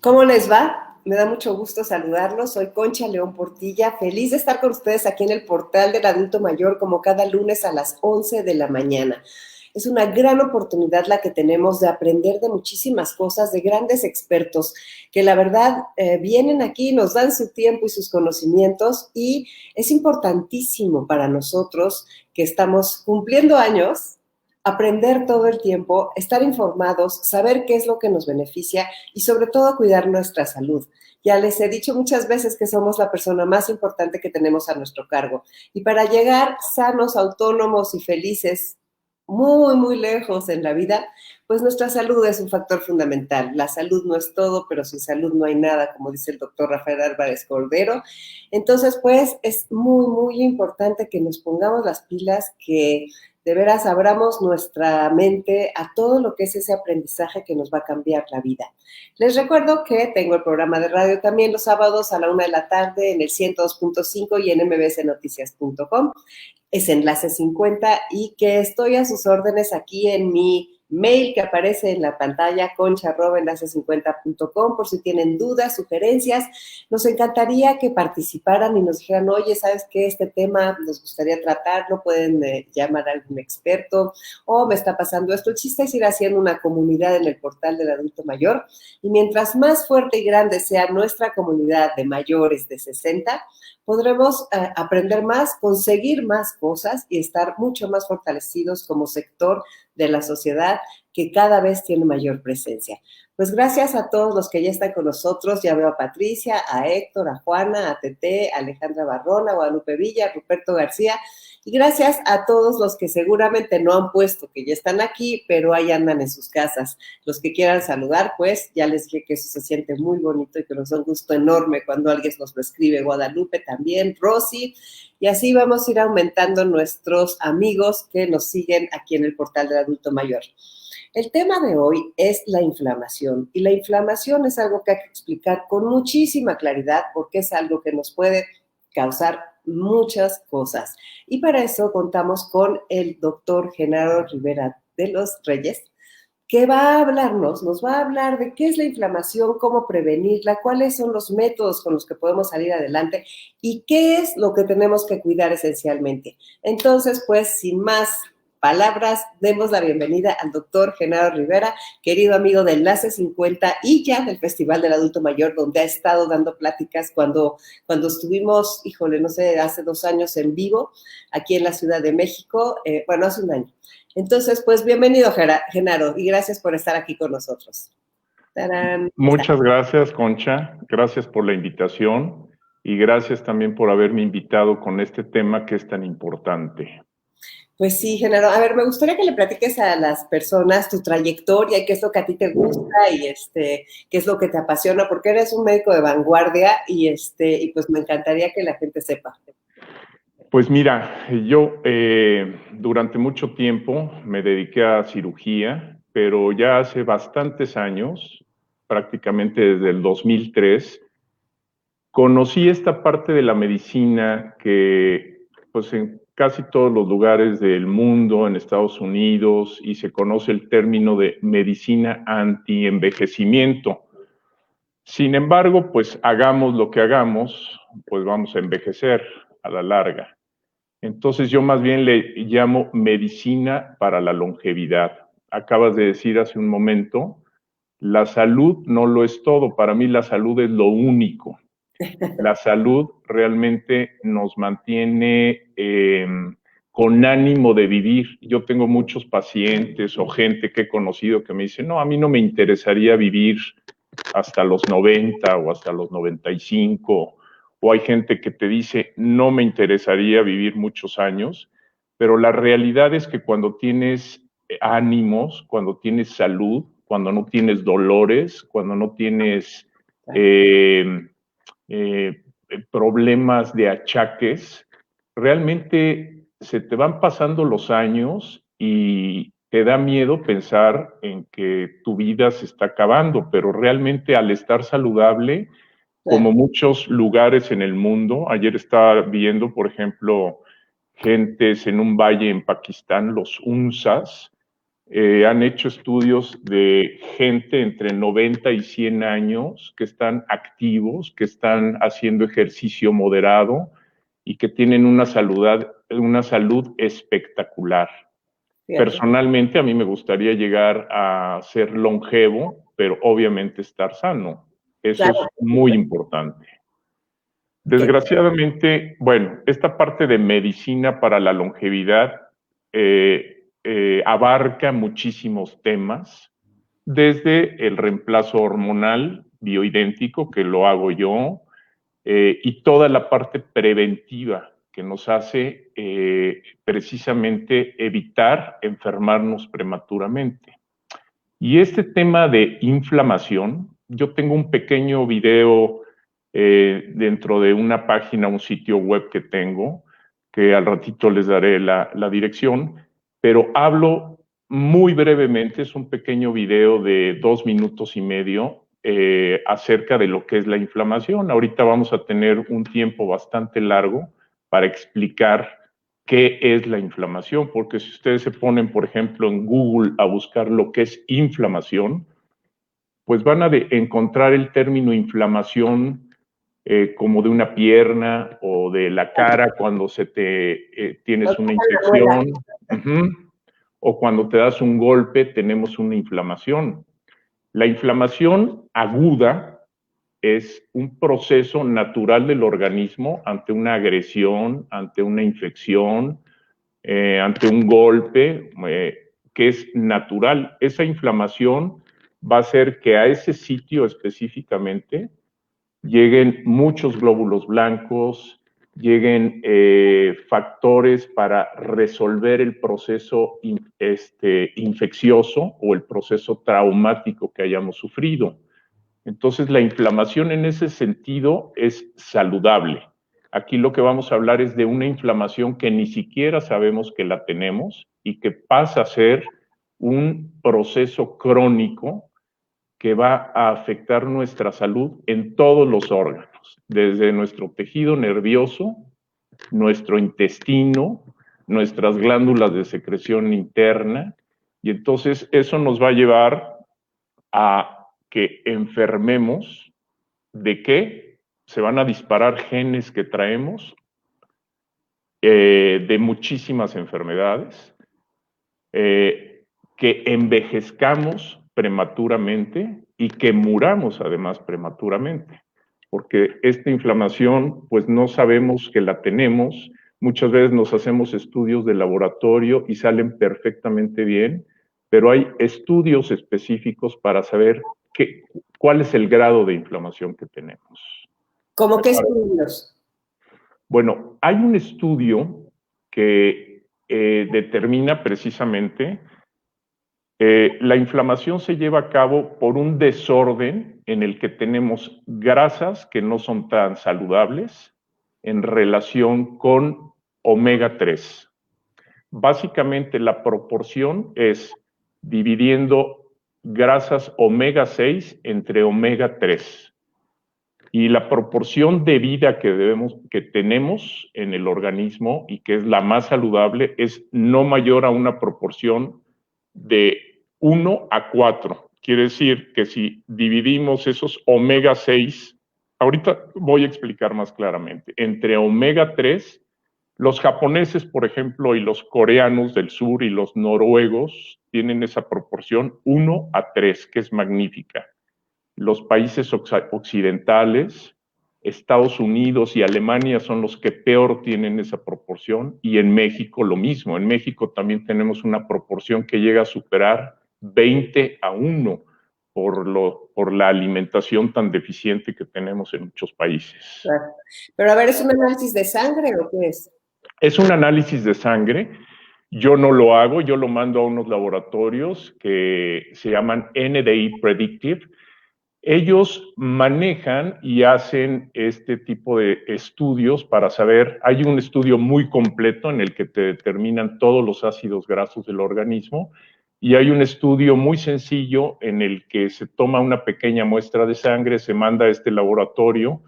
¿Cómo les va? Me da mucho gusto saludarlos. Soy Concha León Portilla, feliz de estar con ustedes aquí en el portal del adulto mayor como cada lunes a las 11 de la mañana. Es una gran oportunidad la que tenemos de aprender de muchísimas cosas, de grandes expertos que la verdad vienen aquí, nos dan su tiempo y sus conocimientos y es importantísimo para nosotros que estamos cumpliendo años, aprender todo el tiempo, estar informados, saber qué es lo que nos beneficia y sobre todo cuidar nuestra salud. Ya les he dicho muchas veces que somos la persona más importante que tenemos a nuestro cargo. Y para llegar sanos, autónomos y felices, muy, muy lejos en la vida, pues nuestra salud es un factor fundamental. La salud no es todo, pero sin salud no hay nada, como dice el doctor Rafael Álvarez Cordero. Entonces, pues es muy, muy importante que nos pongamos las pilas, que de veras abramos nuestra mente a todo lo que es ese aprendizaje que nos va a cambiar la vida. Les recuerdo que tengo el programa de radio también los sábados a la 1 de la tarde en el 102.5 y en mbsnoticias.com. Es Enlace 50 y que estoy a sus órdenes aquí en mi mail que aparece en la pantalla, concha@enlace50.com, por si tienen dudas, sugerencias. Nos encantaría que participaran y nos dijeran, oye, ¿sabes qué? Este tema nos gustaría tratarlo, pueden llamar a algún experto, o me está pasando esto. El chiste es ir haciendo una comunidad en el portal del adulto mayor, y mientras más fuerte y grande sea nuestra comunidad de mayores de 60, podremos aprender más, conseguir más cosas y estar mucho más fortalecidos como sector de la sociedad que cada vez tiene mayor presencia. Pues gracias a todos los que ya están con nosotros. Ya veo a Patricia, a Héctor, a Juana, a Tete, a Alejandra Barrón, a Guadalupe Villa, a Ruperto García. Y gracias a todos los que seguramente no han puesto que ya están aquí, pero ahí andan en sus casas. Los que quieran saludar, pues ya les dije que eso se siente muy bonito y que nos da un gusto enorme cuando alguien nos lo escribe. Guadalupe también, Rosy. Y así vamos a ir aumentando nuestros amigos que nos siguen aquí en el portal del adulto mayor. El tema de hoy es la inflamación, y la inflamación es algo que hay que explicar con muchísima claridad porque es algo que nos puede causar muchas cosas. Y para eso contamos con el doctor Genaro Rivera de los Reyes, que va a hablarnos, nos va a hablar de qué es la inflamación, cómo prevenirla, cuáles son los métodos con los que podemos salir adelante y qué es lo que tenemos que cuidar esencialmente. Entonces, pues, sin más palabras, demos la bienvenida al doctor Genaro Rivera, querido amigo de Enlace 50 y ya del Festival del Adulto Mayor, donde ha estado dando pláticas cuando estuvimos, híjole, no sé, hace 2 años en vivo, aquí en la Ciudad de México, bueno, hace 1 año. Entonces, pues bienvenido, Genaro, y gracias por estar aquí con nosotros. ¡Tarán! Muchas gracias, Concha. Gracias por la invitación y gracias también por haberme invitado con este tema que es tan importante. Pues sí, Genaro. A ver, me gustaría que le platiques a las personas tu trayectoria y qué es lo que a ti te gusta y qué es lo que te apasiona, porque eres un médico de vanguardia y pues me encantaría que la gente sepa. Pues mira, yo durante mucho tiempo me dediqué a cirugía, pero ya hace bastantes años, prácticamente desde el 2003, conocí esta parte de la medicina que pues en casi todos los lugares del mundo, en Estados Unidos, y se conoce el término de medicina anti-envejecimiento. Sin embargo, pues hagamos lo que hagamos, pues vamos a envejecer a la larga. Entonces yo más bien le llamo medicina para la longevidad. Acabas de decir hace un momento, la salud no lo es todo, para mí la salud es lo único. La salud realmente nos mantiene con ánimo de vivir. Yo tengo muchos pacientes o gente que he conocido que me dice, no, a mí no me interesaría vivir hasta los 90 o hasta los 95, o hay gente que te dice, no me interesaría vivir muchos años, pero la realidad es que cuando tienes ánimos, cuando tienes salud, cuando no tienes dolores, cuando no tienes problemas de achaques, realmente se te van pasando los años y te da miedo pensar en que tu vida se está acabando, pero realmente al estar saludable, como muchos lugares en el mundo, ayer estaba viendo, por ejemplo, gentes en un valle en Pakistán, los UNSAS, Han hecho estudios de gente entre 90 y 100 años que están activos, que están haciendo ejercicio moderado y que tienen una salud espectacular. Fíjate. Personalmente, a mí me gustaría llegar a ser longevo, pero obviamente estar sano. Eso Claro. es muy importante. Desgraciadamente, bueno, esta parte de medicina para la longevidad abarca muchísimos temas, desde el reemplazo hormonal bioidéntico, que lo hago yo, y toda la parte preventiva que nos hace precisamente evitar enfermarnos prematuramente. Y este tema de inflamación, yo tengo un pequeño video dentro de una página, un sitio web que tengo, que al ratito les daré la dirección, pero hablo muy brevemente, es un pequeño video de 2 minutos y medio acerca de lo que es la inflamación. Ahorita vamos a tener un tiempo bastante largo para explicar qué es la inflamación, porque si ustedes se ponen, por ejemplo, en Google a buscar lo que es inflamación, pues van a encontrar el término inflamación como de una pierna o de la cara cuando tienes una infección, o cuando te das un golpe tenemos una inflamación. La inflamación aguda es un proceso natural del organismo ante una agresión, ante una infección, ante un golpe, que es natural. Esa inflamación va a hacer que a ese sitio específicamente lleguen muchos glóbulos blancos, lleguen factores para resolver el proceso infeccioso o el proceso traumático que hayamos sufrido. Entonces, la inflamación en ese sentido es saludable. Aquí lo que vamos a hablar es de una inflamación que ni siquiera sabemos que la tenemos y que pasa a ser un proceso crónico que va a afectar nuestra salud en todos los órganos, desde nuestro tejido nervioso, nuestro intestino, nuestras glándulas de secreción interna, y entonces eso nos va a llevar a que enfermemos. ¿De qué? Se van a disparar genes que traemos de muchísimas enfermedades, que envejezcamos prematuramente y que muramos además prematuramente, porque esta inflamación pues no sabemos que la tenemos, muchas veces nos hacemos estudios de laboratorio y salen perfectamente bien, pero hay estudios específicos para saber cuál es el grado de inflamación que tenemos. ¿Cómo qué estudios? Bueno, hay un estudio que determina precisamente la inflamación se lleva a cabo por un desorden en el que tenemos grasas que no son tan saludables en relación con omega 3. Básicamente la proporción es dividiendo grasas omega 6 entre omega 3. Y la proporción de vida que tenemos en el organismo y que es la más saludable es no mayor a una proporción de 1 a 4. Quiere decir que si dividimos esos omega 6, ahorita voy a explicar más claramente, entre omega 3, los japoneses, por ejemplo, y los coreanos del sur y los noruegos tienen esa proporción 1 a 3, que es magnífica. Los países occidentales, Estados Unidos y Alemania son los que peor tienen esa proporción, y en México lo mismo. En México también tenemos una proporción que llega a superar 20 a 1 por la alimentación tan deficiente que tenemos en muchos países. Claro. Pero a ver, ¿es un análisis de sangre o qué es? Es un análisis de sangre. Yo no lo hago, yo lo mando a unos laboratorios que se llaman NDI Predictive. Ellos manejan y hacen este tipo de estudios para saber, hay un estudio muy completo en el que te determinan todos los ácidos grasos del organismo, y hay un estudio muy sencillo en el que se toma una pequeña muestra de sangre, se manda a este laboratorio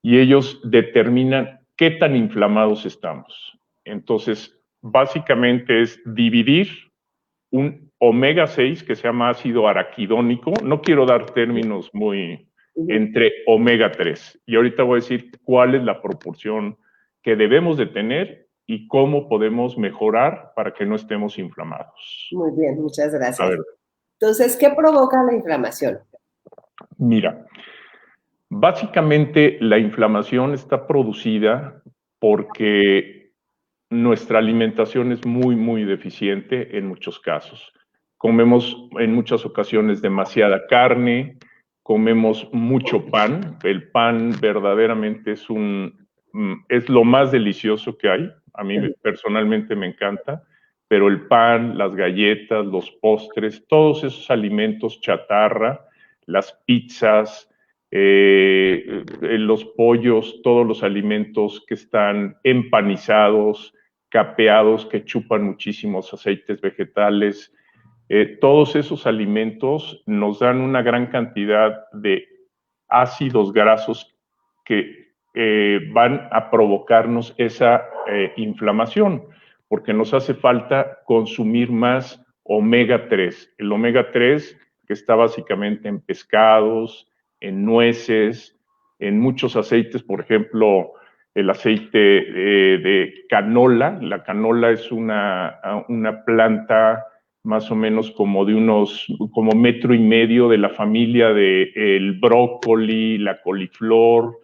y ellos determinan qué tan inflamados estamos. Entonces, básicamente es dividir un omega 6, que se llama ácido araquidónico. No quiero dar términos muy entre omega 3. Y ahorita voy a decir cuál es la proporción que debemos de tener y cómo podemos mejorar para que no estemos inflamados. Muy bien, muchas gracias. A ver. Entonces, ¿qué provoca la inflamación? Mira, básicamente la inflamación está producida porque nuestra alimentación es muy, muy deficiente en muchos casos. Comemos en muchas ocasiones demasiada carne, comemos mucho pan. El pan verdaderamente es lo más delicioso que hay. A mí personalmente me encanta, pero el pan, las galletas, los postres, todos esos alimentos chatarra, las pizzas, los pollos, todos los alimentos que están empanizados, capeados, que chupan muchísimos aceites vegetales. Todos esos alimentos nos dan una gran cantidad de ácidos grasos que van a provocarnos esa inflamación, porque nos hace falta consumir más omega 3. El omega 3 que está básicamente en pescados, en nueces, en muchos aceites, por ejemplo, el aceite de canola. La canola es una planta más o menos como de como 1,5 metros de la familia del brócoli, la coliflor.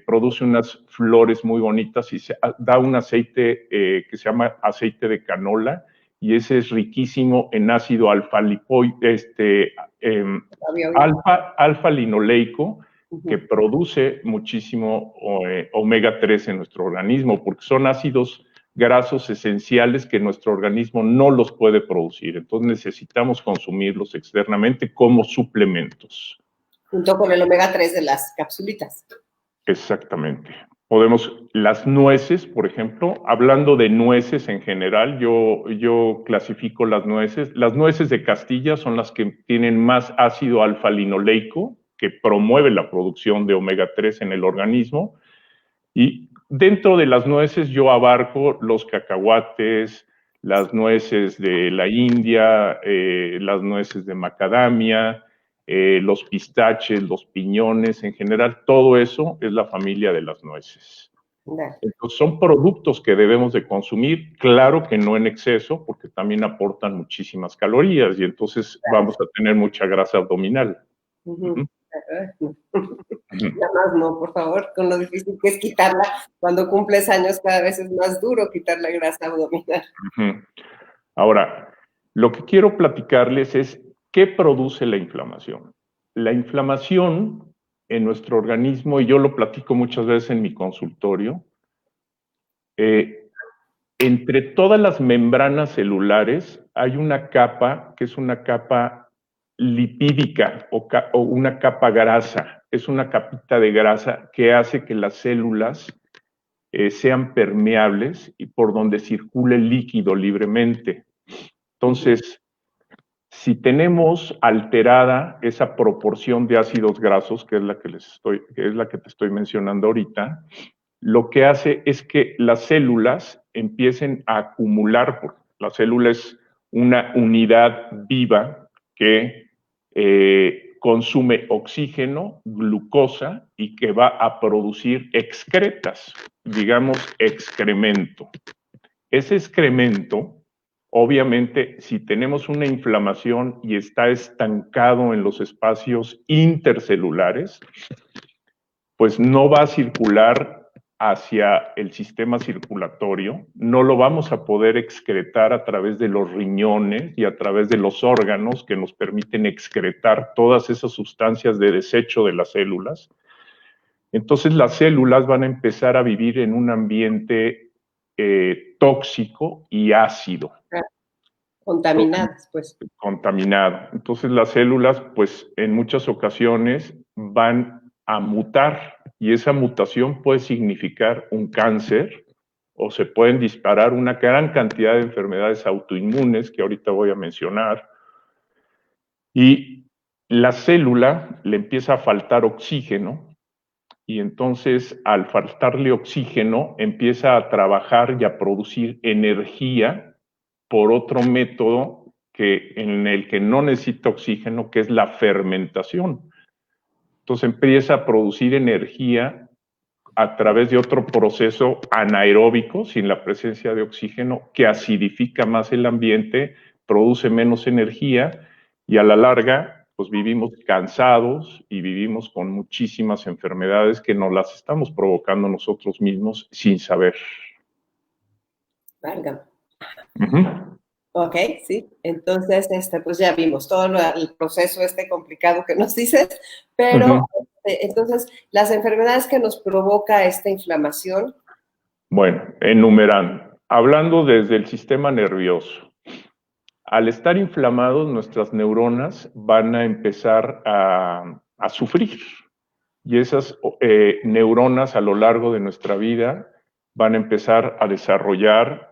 Produce unas flores muy bonitas y da un aceite que se llama aceite de canola, y ese es riquísimo en ácido alfa-linoleico, que produce muchísimo omega 3 en nuestro organismo, porque son ácidos grasos esenciales que nuestro organismo no los puede producir. Entonces necesitamos consumirlos externamente como suplementos. Junto con el omega 3 de las capsulitas. Exactamente. Las nueces, por ejemplo, hablando de nueces en general, yo clasifico las nueces. Las nueces de Castilla son las que tienen más ácido alfa-linoleico, que promueve la producción de omega 3 en el organismo. Y dentro de las nueces yo abarco los cacahuates, las nueces de la India, las nueces de macadamia, los pistaches, los piñones, en general, todo eso es la familia de las nueces. Entonces, son productos que debemos de consumir, claro que no en exceso, porque también aportan muchísimas calorías y entonces vamos a tener mucha grasa abdominal. Nada más no, por favor, con lo difícil que es quitarla. Cuando cumples años cada vez es más duro quitar la grasa abdominal. Ahora, lo que quiero platicarles es qué produce la inflamación. La inflamación en nuestro organismo, y yo lo platico muchas veces en mi consultorio, entre todas las membranas celulares hay una capa que es una capa lipídica o una capa grasa. Es una capita de grasa que hace que las células sean permeables y por donde circule el líquido libremente. Entonces, si tenemos alterada esa proporción de ácidos grasos, que es la que te estoy mencionando ahorita, lo que hace es que las células empiecen a acumular, porque la célula es una unidad viva que consume oxígeno, glucosa y que va a producir excretas, digamos excremento. Ese excremento, obviamente, si tenemos una inflamación y está estancado en los espacios intercelulares, pues no va a circular hacia el sistema circulatorio, no lo vamos a poder excretar a través de los riñones y a través de los órganos que nos permiten excretar todas esas sustancias de desecho de las células. Entonces las células van a empezar a vivir en un ambiente tóxico y ácido. Contaminadas, pues. Contaminado. Entonces las células, pues en muchas ocasiones van a mutar y esa mutación puede significar un cáncer o se pueden disparar una gran cantidad de enfermedades autoinmunes que ahorita voy a mencionar. Y la célula le empieza a faltar oxígeno y entonces al faltarle oxígeno empieza a trabajar y a producir energía por otro método en el que no necesita oxígeno, que es la fermentación. Entonces empieza a producir energía a través de otro proceso anaeróbico, sin la presencia de oxígeno, que acidifica más el ambiente, produce menos energía y a la larga, pues vivimos cansados y vivimos con muchísimas enfermedades que nos las estamos provocando nosotros mismos sin saber. Válgame. Ok, sí. Entonces, pues ya vimos todo el proceso complicado que nos dices, pero entonces, las enfermedades que nos provoca esta inflamación. Bueno, enumerando, hablando desde el sistema nervioso. Al estar inflamados, nuestras neuronas van a empezar a sufrir. Y esas neuronas a lo largo de nuestra vida van a empezar a desarrollar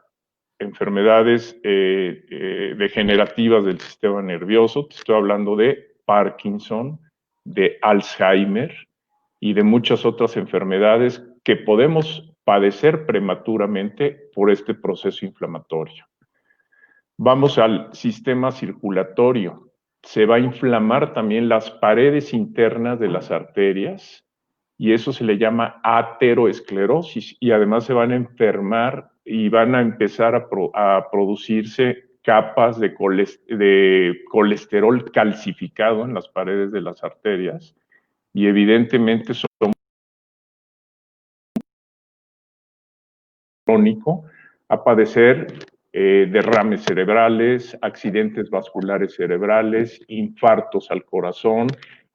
enfermedades degenerativas del sistema nervioso. Te estoy hablando de Parkinson, de Alzheimer y de muchas otras enfermedades que podemos padecer prematuramente por este proceso inflamatorio. Vamos al sistema circulatorio. Se va a inflamar también las paredes internas de las arterias y eso se le llama ateroesclerosis y además se van a enfermar y van a empezar a producirse capas de colesterol calcificado en las paredes de las arterias y evidentemente son crónico a padecer derrames cerebrales, accidentes vasculares cerebrales, infartos al corazón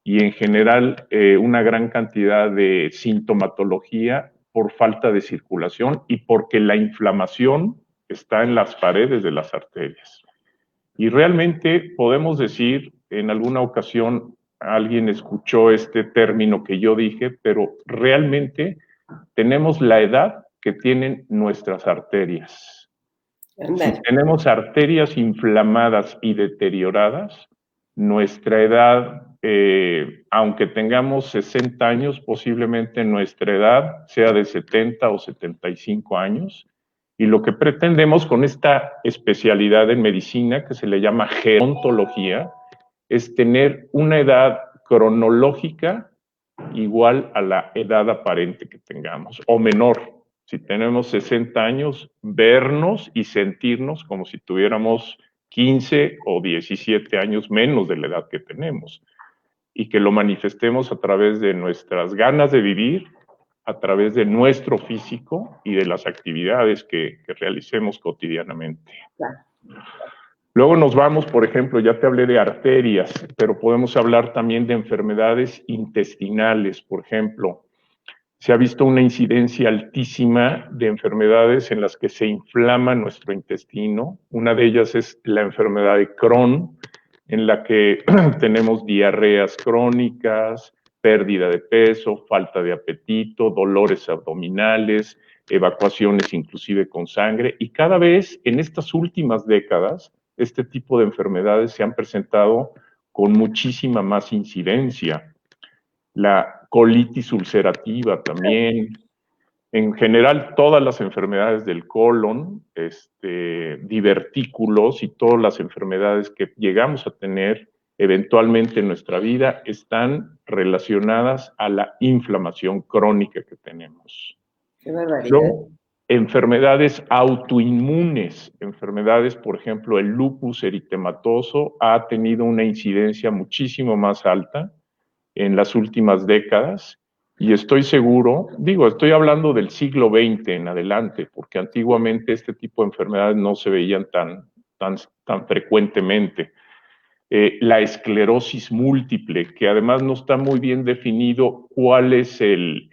y en general una gran cantidad de sintomatología por falta de circulación y porque la inflamación está en las paredes de las arterias. Y realmente podemos decir, en alguna ocasión alguien escuchó este término que yo dije, pero realmente tenemos la edad que tienen nuestras arterias. Si tenemos arterias inflamadas y deterioradas, nuestra edad, aunque tengamos 60 años, posiblemente nuestra edad sea de 70 o 75 años. Y lo que pretendemos con esta especialidad en medicina, que se le llama gerontología, es tener una edad cronológica igual a la edad aparente que tengamos, o menor. Si tenemos 60 años, vernos y sentirnos como si tuviéramos 15 o 17 años menos de la edad que tenemos. Y que lo manifestemos a través de nuestras ganas de vivir, a través de nuestro físico y de las actividades que realicemos cotidianamente. Claro. Luego nos vamos, por ejemplo, ya te hablé de arterias, pero podemos hablar también de enfermedades intestinales, por ejemplo. Se ha visto una incidencia altísima de enfermedades en las que se inflama nuestro intestino. Una de ellas es la enfermedad de Crohn, en la que tenemos diarreas crónicas, pérdida de peso, falta de apetito, dolores abdominales, evacuaciones inclusive con sangre. Y cada vez en estas últimas décadas, este tipo de enfermedades se han presentado con muchísima más incidencia. La colitis ulcerativa también. En general, todas las enfermedades del colon, divertículos y todas las enfermedades que llegamos a tener eventualmente en nuestra vida están relacionadas a la inflamación crónica que tenemos. Qué barbaridad. Luego, enfermedades autoinmunes, enfermedades, por ejemplo, el lupus eritematoso ha tenido una incidencia muchísimo más alta en las últimas décadas y estoy seguro, estoy hablando del siglo XX en adelante, porque antiguamente este tipo de enfermedades no se veían tan frecuentemente. La esclerosis múltiple, que además no está muy bien definido cuál es el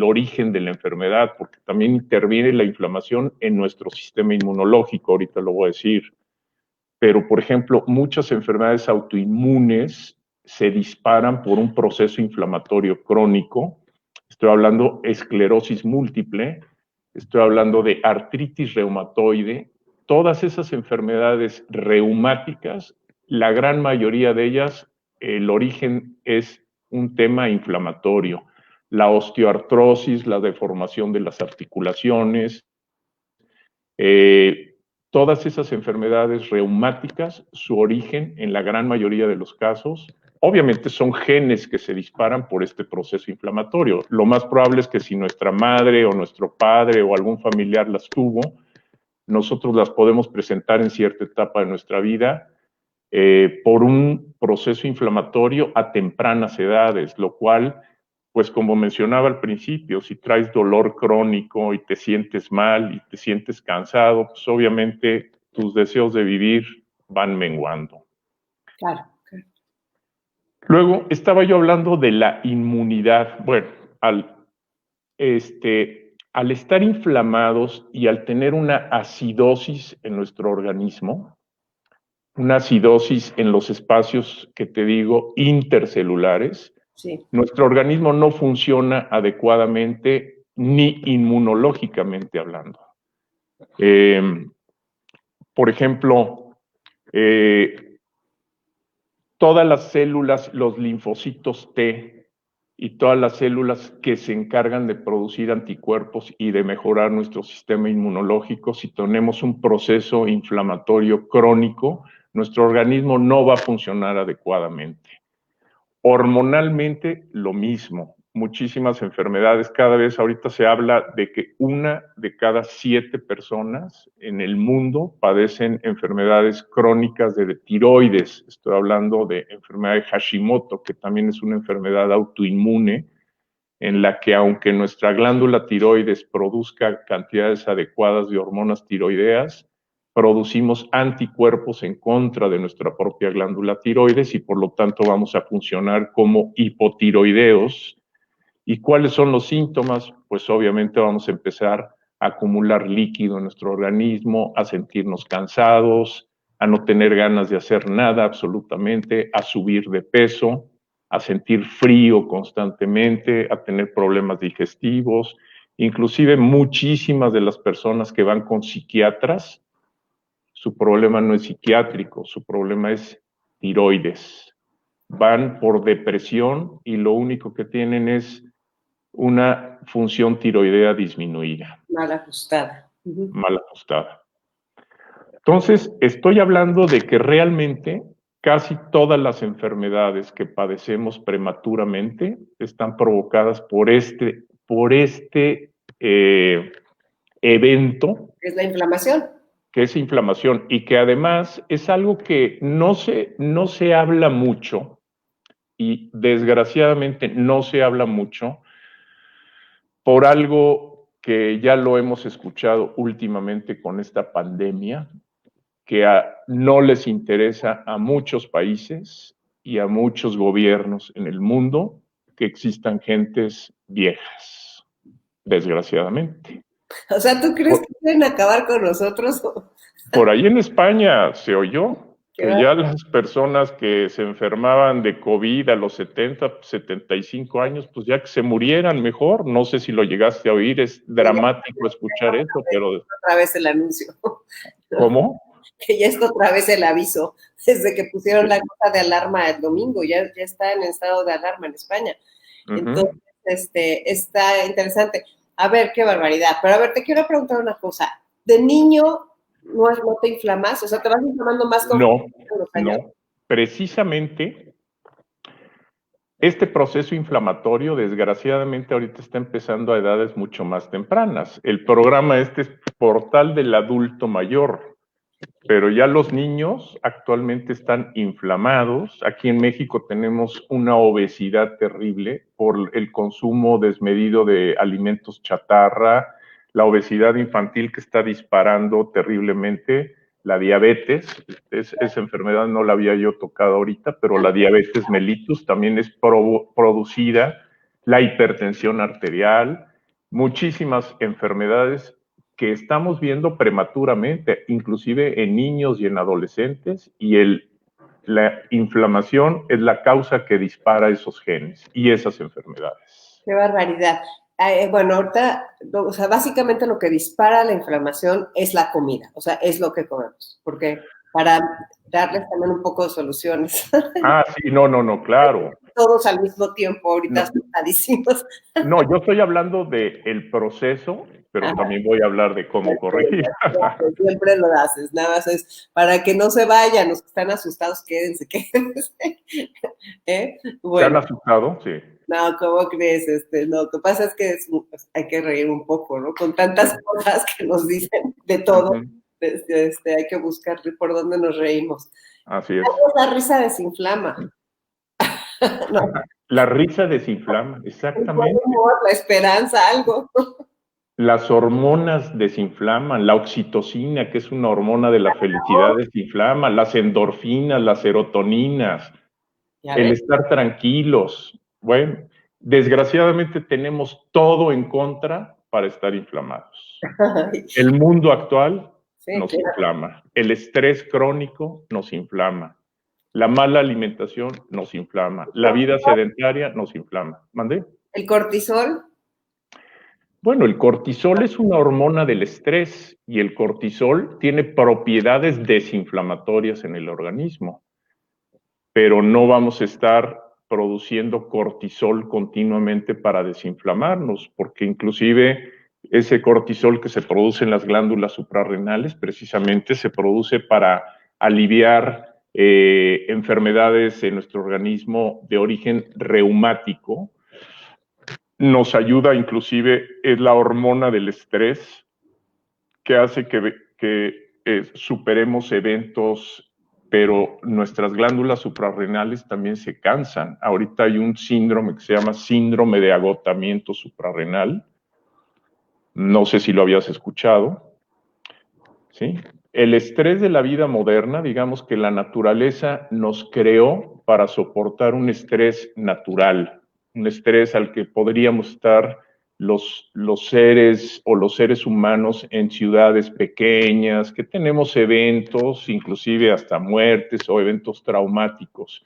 origen de la enfermedad, porque también interviene la inflamación en nuestro sistema inmunológico, ahorita lo voy a decir. Pero, por ejemplo, muchas enfermedades autoinmunes se disparan por un proceso inflamatorio crónico. Estoy hablando de esclerosis múltiple, estoy hablando de artritis reumatoide. Todas esas enfermedades reumáticas, la gran mayoría de ellas, el origen es un tema inflamatorio. La osteoartrosis, la deformación de las articulaciones, Todas esas enfermedades reumáticas, su origen, en la gran mayoría de los casos, obviamente son genes que se disparan por este proceso inflamatorio. Lo más probable es que si nuestra madre o nuestro padre o algún familiar las tuvo, nosotros las podemos presentar en cierta etapa de nuestra vida por un proceso inflamatorio a tempranas edades, lo cual, pues como mencionaba al principio, si traes dolor crónico y te sientes mal y te sientes cansado, pues obviamente tus deseos de vivir van menguando. Claro, claro. Luego estaba yo hablando de la inmunidad. Bueno, al estar inflamados y al tener una acidosis en nuestro organismo, una acidosis en los espacios que te digo intercelulares, Sí. nuestro organismo no funciona adecuadamente ni inmunológicamente hablando. Por ejemplo, todas las células, los linfocitos T y todas las células que se encargan de producir anticuerpos y de mejorar nuestro sistema inmunológico, si tenemos un proceso inflamatorio crónico, nuestro organismo no va a funcionar adecuadamente. Hormonalmente, lo mismo. Muchísimas enfermedades. Cada vez ahorita se habla de que 1 de cada 7 personas en el mundo padecen enfermedades crónicas de tiroides. Estoy hablando de enfermedad de Hashimoto, que también es una enfermedad autoinmune, en la que aunque nuestra glándula tiroides produzca cantidades adecuadas de hormonas tiroideas, producimos anticuerpos en contra de nuestra propia glándula tiroides y por lo tanto vamos a funcionar como hipotiroideos. ¿Y cuáles son los síntomas? Pues obviamente vamos a empezar a acumular líquido en nuestro organismo, a sentirnos cansados, a no tener ganas de hacer nada absolutamente, a subir de peso, a sentir frío constantemente, a tener problemas digestivos. Inclusive muchísimas de las personas que van con psiquiatras, su problema no es psiquiátrico, su problema es tiroides. Van por depresión y lo único que tienen es una función tiroidea disminuida. Mal ajustada. Mal ajustada. Entonces, estoy hablando de que realmente casi todas las enfermedades que padecemos prematuramente están provocadas por este evento. Es la inflamación. Que es inflamación y que además es algo que no se habla mucho y desgraciadamente no se habla mucho por algo que ya lo hemos escuchado últimamente con esta pandemia, que no les interesa a muchos países y a muchos gobiernos en el mundo que existan gentes viejas, desgraciadamente. O sea, ¿tú crees que quieren acabar con nosotros? Por ahí en España se oyó que ya las personas que se enfermaban de COVID a los 70, 75 años, pues ya que se murieran mejor. No sé si lo llegaste a oír, es dramático escuchar eso, pero... Otra vez el anuncio. ¿Cómo? Que ya está otra vez el aviso, desde que pusieron la nota de alarma el domingo, ya está en estado de alarma en España. Entonces, está interesante. A ver, qué barbaridad. Pero a ver, te quiero preguntar una cosa. ¿De niño no te inflamas? O sea, ¿te vas inflamando más con los años? No. Precisamente este proceso inflamatorio, desgraciadamente, ahorita está empezando a edades mucho más tempranas. El programa es Portal del Adulto Mayor, pero ya los niños actualmente están inflamados. Aquí en México tenemos una obesidad terrible por el consumo desmedido de alimentos chatarra, la obesidad infantil que está disparando terriblemente, la diabetes, esa enfermedad no la había yo tocado ahorita, pero la diabetes mellitus también es producida, la hipertensión arterial, muchísimas enfermedades que estamos viendo prematuramente, inclusive en niños y en adolescentes, y la inflamación es la causa que dispara esos genes y esas enfermedades. Qué barbaridad. Bueno, ahorita, o sea, básicamente lo que dispara la inflamación es la comida, o sea, es lo que comemos, porque para darles también un poco de soluciones. Ah, sí, no, claro. Todos al mismo tiempo, ahorita asustadísimos. No, yo estoy hablando del proceso pero Ajá. también voy a hablar de cómo corregir. Siempre lo haces, nada más es para que no se vayan, los que están asustados, quédense, quédense. ¿Eh? ¿Te han Bueno, asustado? Sí. no, ¿cómo crees? No, lo que pasa es que pues, hay que reír un poco, ¿no? Con tantas cosas que nos dicen de todo, Ujú. hay que buscar por dónde nos reímos. Así es. La risa desinflama, ¿no? La risa desinflama, El buen exactamente. humor, la esperanza, algo. Las hormonas desinflaman, la oxitocina, que es una hormona de la felicidad, desinflama, las endorfinas, las serotoninas, Ya el ves. estar tranquilos. Bueno, desgraciadamente tenemos todo en contra para estar inflamados. El mundo actual Sí, nos claro. inflama, el estrés crónico nos inflama, la mala alimentación nos inflama, la vida sedentaria nos inflama. ¿Mandé? El cortisol, Bueno, el cortisol es una hormona del estrés y el cortisol tiene propiedades desinflamatorias en el organismo, pero no vamos a estar produciendo cortisol continuamente para desinflamarnos, porque inclusive ese cortisol que se produce en las glándulas suprarrenales precisamente se produce para aliviar enfermedades en nuestro organismo de origen reumático. Nos ayuda inclusive, es la hormona del estrés que hace que superemos eventos, pero nuestras glándulas suprarrenales también se cansan. Ahorita hay un síndrome que se llama síndrome de agotamiento suprarrenal. No sé si lo habías escuchado, ¿sí? El estrés de la vida moderna, digamos que la naturaleza nos creó para soportar un estrés natural, un estrés al que podríamos estar los seres o los seres humanos en ciudades pequeñas, que tenemos eventos, inclusive hasta muertes o eventos traumáticos.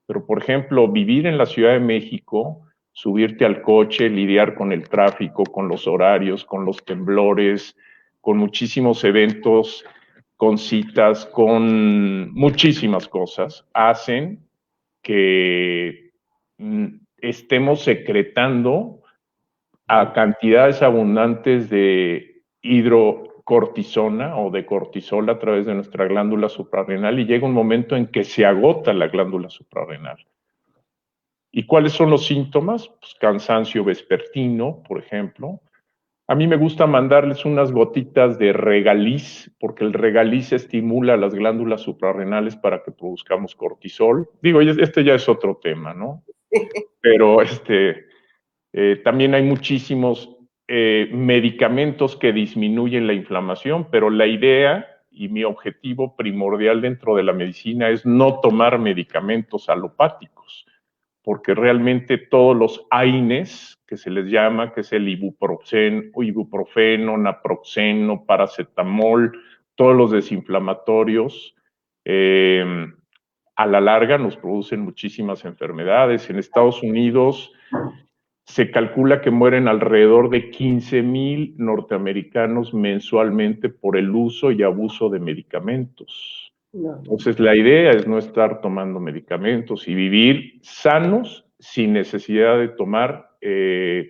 Pero, por ejemplo, vivir en la Ciudad de México, subirte al coche, lidiar con el tráfico, con los horarios, con los temblores, con muchísimos eventos, con citas, con muchísimas cosas, hacen que estemos secretando a cantidades abundantes de hidrocortisona o de cortisol a través de nuestra glándula suprarrenal y llega un momento en que se agota la glándula suprarrenal. ¿Y cuáles son los síntomas? Pues cansancio vespertino, por ejemplo. A mí me gusta mandarles unas gotitas de regaliz, porque el regaliz estimula las glándulas suprarrenales para que produzcamos cortisol. Digo, este ya es otro tema, ¿no? Pero también hay muchísimos medicamentos que disminuyen la inflamación, pero la idea y mi objetivo primordial dentro de la medicina es no tomar medicamentos alopáticos, porque realmente todos los AINES, que se les llama, que es el ibuprofeno, naproxeno, paracetamol, todos los desinflamatorios, a la larga nos producen muchísimas enfermedades. En Estados Unidos se calcula que mueren alrededor de 15,000 norteamericanos mensualmente por el uso y abuso de medicamentos. no. Entonces, la idea es no estar tomando medicamentos y vivir sanos sin necesidad de tomar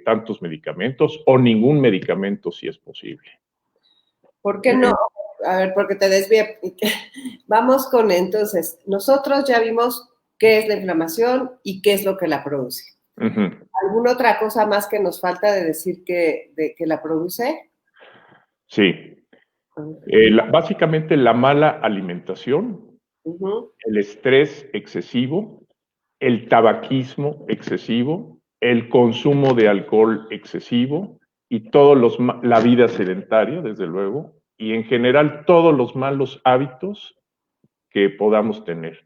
tantos medicamentos o ningún medicamento si es posible. ¿Por qué no? A ver, porque te desvía. Vamos con entonces, nosotros ya vimos qué es la inflamación y qué es lo que la produce. Uh-huh. ¿Alguna otra cosa más que nos falta de decir que la produce? Sí. Básicamente la mala alimentación, el estrés excesivo, el tabaquismo excesivo, el consumo de alcohol excesivo y la vida sedentaria, desde luego, y en general todos los malos hábitos que podamos tener.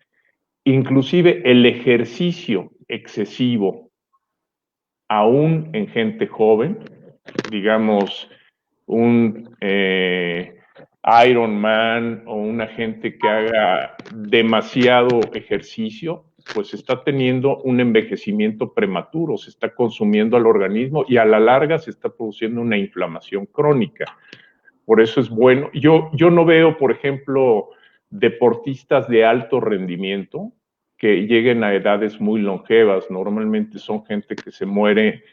Inclusive el ejercicio excesivo, aún en gente joven, digamos, un Ironman o una gente que haga demasiado ejercicio, pues está teniendo un envejecimiento prematuro, se está consumiendo al organismo y a la larga se está produciendo una inflamación crónica. Por eso es bueno. Yo no veo, por ejemplo, deportistas de alto rendimiento que lleguen a edades muy longevas. Normalmente son gente que se muere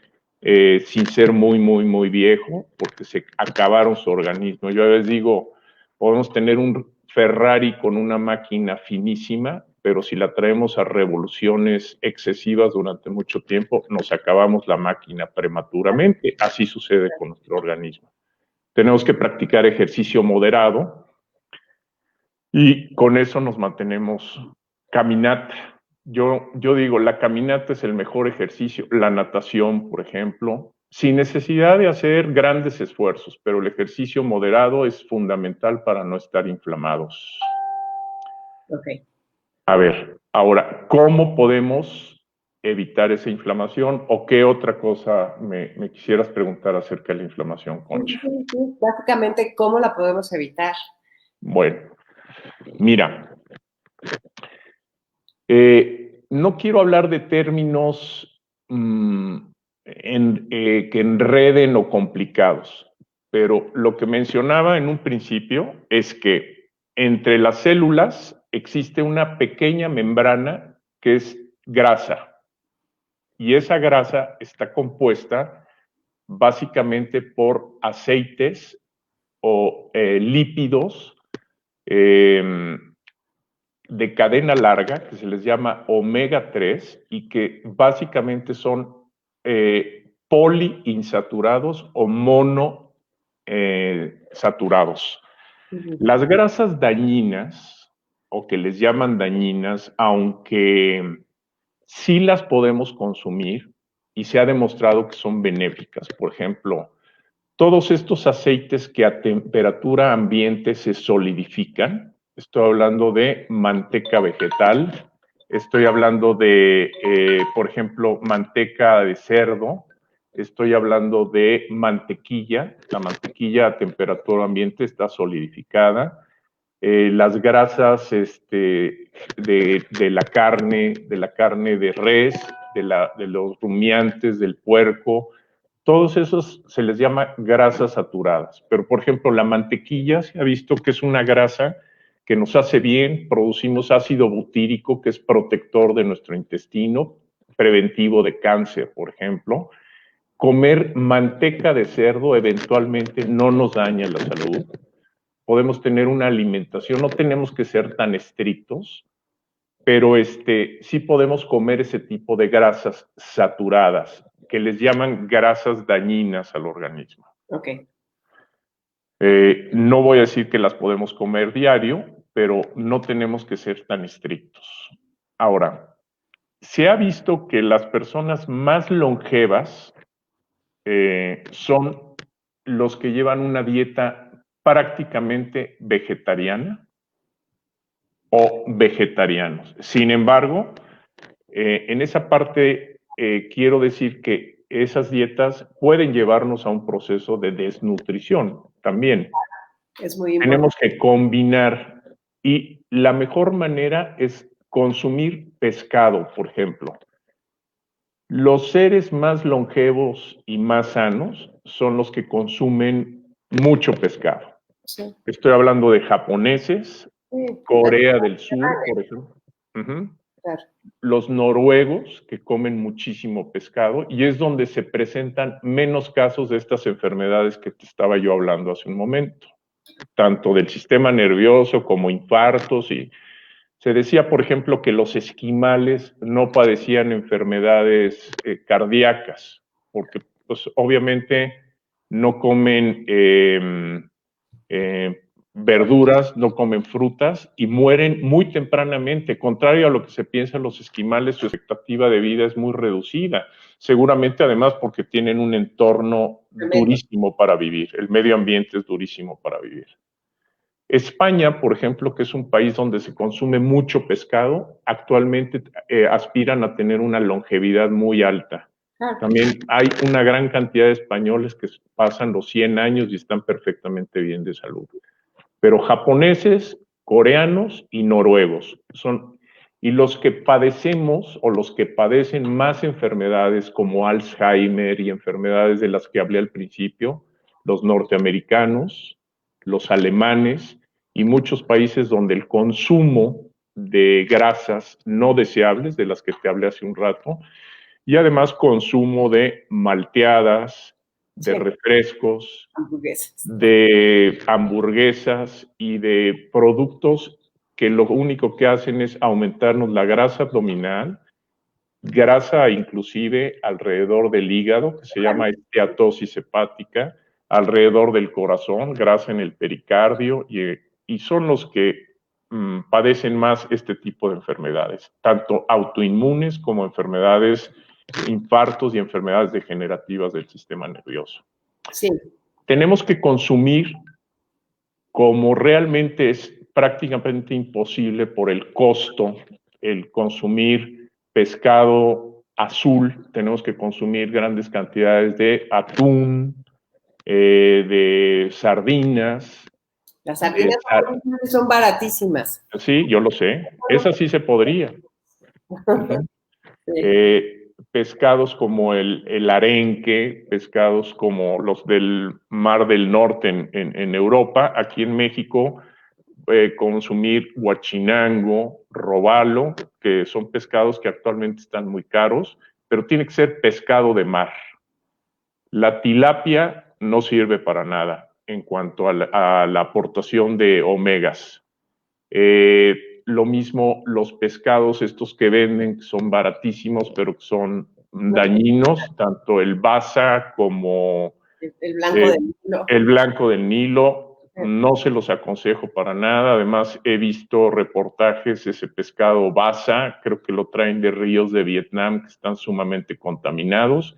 sin ser muy, muy, muy viejo, porque se acabaron su organismo. Yo a veces digo, podemos tener un Ferrari con una máquina finísima, pero si la traemos a revoluciones excesivas durante mucho tiempo, nos acabamos la máquina prematuramente. Así sucede con nuestro organismo. Tenemos que practicar ejercicio moderado y con eso nos mantenemos. Caminata. Yo digo, la caminata es el mejor ejercicio, la natación, por ejemplo, sin necesidad de hacer grandes esfuerzos, pero el ejercicio moderado es fundamental para no estar inflamados. Ok. A ver, ahora, ¿cómo podemos evitar esa inflamación o qué otra cosa me quisieras preguntar acerca de la inflamación, Concha? Sí. Básicamente, ¿cómo la podemos evitar? Bueno, mira, no quiero hablar de términos que enreden o complicados, pero lo que mencionaba en un principio es que entre las células existe una pequeña membrana que es grasa, y esa grasa está compuesta básicamente por aceites o lípidos eh, de cadena larga, que se les llama omega 3 y que básicamente son poliinsaturados o monosaturados. Las grasas dañinas, o que les llaman dañinas, aunque sí las podemos consumir y se ha demostrado que son benéficas. Por ejemplo, todos estos aceites que a temperatura ambiente se solidifican, estoy hablando de manteca vegetal, estoy hablando de, por ejemplo, manteca de cerdo, estoy hablando de mantequilla, la mantequilla a temperatura ambiente está solidificada, las grasas de la carne de res, de los rumiantes, del puerco, todos esos se les llama grasas saturadas. Pero, por ejemplo, la mantequilla se ha visto que es una grasa que nos hace bien, producimos ácido butírico, que es protector de nuestro intestino, preventivo de cáncer, por ejemplo. Comer manteca de cerdo eventualmente no nos daña la salud. Podemos tener una alimentación, no tenemos que ser tan estrictos, pero sí podemos comer ese tipo de grasas saturadas, que les llaman grasas dañinas al organismo. Ok. No voy a decir que las podemos comer diario, pero no tenemos que ser tan estrictos. Ahora, se ha visto que las personas más longevas son los que llevan una dieta prácticamente vegetariana o vegetarianos. Sin embargo, en esa parte quiero decir que esas dietas pueden llevarnos a un proceso de desnutrición también. Es muy importante. Tenemos que combinar y la mejor manera es consumir pescado, por ejemplo. Los seres más longevos y más sanos son los que consumen mucho pescado. Sí. Estoy hablando de japoneses, Sí. Corea del Sur, por ejemplo. Claro. Los noruegos, que comen muchísimo pescado, y es donde se presentan menos casos de estas enfermedades que te estaba yo hablando hace un momento, tanto del sistema nervioso como infartos, y se decía, por ejemplo, que los esquimales no padecían enfermedades cardíacas, porque pues, obviamente no comen verduras, no comen frutas y mueren muy tempranamente. Contrario a lo que se piensa, los esquimales, su expectativa de vida es muy reducida. Seguramente además porque tienen un entorno durísimo para vivir. El medio ambiente es durísimo para vivir. España, por ejemplo, que es un país donde se consume mucho pescado, actualmente aspiran a tener una longevidad muy alta. También hay una gran cantidad de españoles que pasan los 100 años y están perfectamente bien de salud. Pero japoneses, coreanos y noruegos son, y los que padecemos o los que padecen más enfermedades como Alzheimer y enfermedades de las que hablé al principio, los norteamericanos, los alemanes y muchos países donde el consumo de grasas no deseables, de las que te hablé hace un rato, y además consumo de malteadas, de Sí, refrescos, hamburguesas. de hamburguesas y de productos que lo único que hacen es aumentarnos la grasa abdominal, grasa inclusive alrededor del hígado, que se llama esteatosis hepática, alrededor del corazón, grasa en el pericardio, y son los que padecen más este tipo de enfermedades, tanto autoinmunes como enfermedades, infartos y enfermedades degenerativas del sistema nervioso. Sí. Tenemos que consumir, como realmente es prácticamente imposible por el costo, el consumir pescado azul, tenemos que consumir grandes cantidades de atún, de sardinas. Las sardinas son baratísimas. Sí, yo lo sé, esa sí se podría. Uh-huh. Sí. Pescados como el arenque, pescados como los del Mar del Norte en Europa, aquí en México, consumir huachinango, robalo, que son pescados que actualmente están muy caros, pero tiene que ser pescado de mar. La tilapia no sirve para nada en cuanto a la aportación de omegas. Lo mismo los pescados, estos que venden, que son baratísimos, pero que son dañinos, tanto el basa como El blanco del Nilo. el blanco del Nilo, no se los aconsejo para nada. Además, he visto reportajes, ese pescado basa, creo que lo traen de ríos de Vietnam que están sumamente contaminados.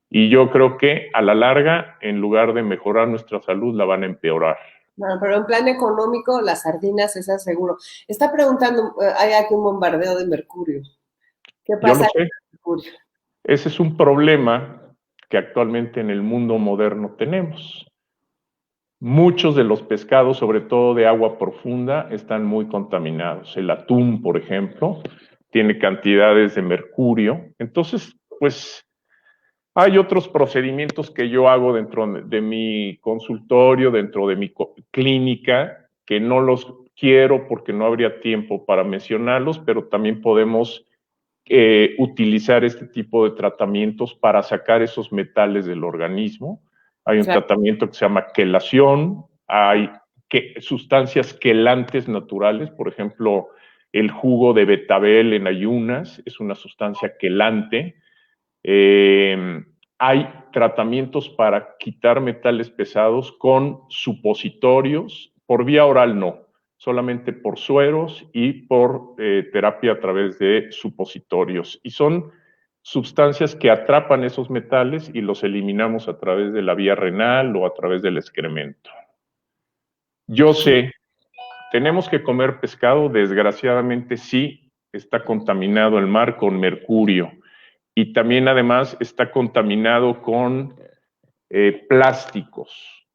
Y yo creo que a la larga, en lugar de mejorar nuestra salud, la van a empeorar. Bueno, pero en plan económico, las sardinas, esas seguro. Está preguntando, hay aquí un bombardeo de mercurio. ¿Qué Yo lo pasa con sé. el mercurio? Ese es un problema que actualmente en el mundo moderno tenemos. Muchos de los pescados, sobre todo de agua profunda, están muy contaminados. El atún, por ejemplo, tiene cantidades de mercurio. Entonces, pues hay otros procedimientos que yo hago dentro de mi consultorio, dentro de mi clínica, que no los quiero porque no habría tiempo para mencionarlos, pero también podemos utilizar este tipo de tratamientos para sacar esos metales del organismo. Hay un Claro. tratamiento que se llama quelación, hay sustancias quelantes naturales, por ejemplo, el jugo de betabel en ayunas es una sustancia quelante. Hay tratamientos para quitar metales pesados con supositorios, por vía oral no, solamente por sueros y por terapia a través de supositorios. Y son sustancias que atrapan esos metales y los eliminamos a través de la vía renal o a través del excremento. Yo sé, tenemos que comer pescado, desgraciadamente sí, está contaminado el mar con mercurio y también además está contaminado con plásticos.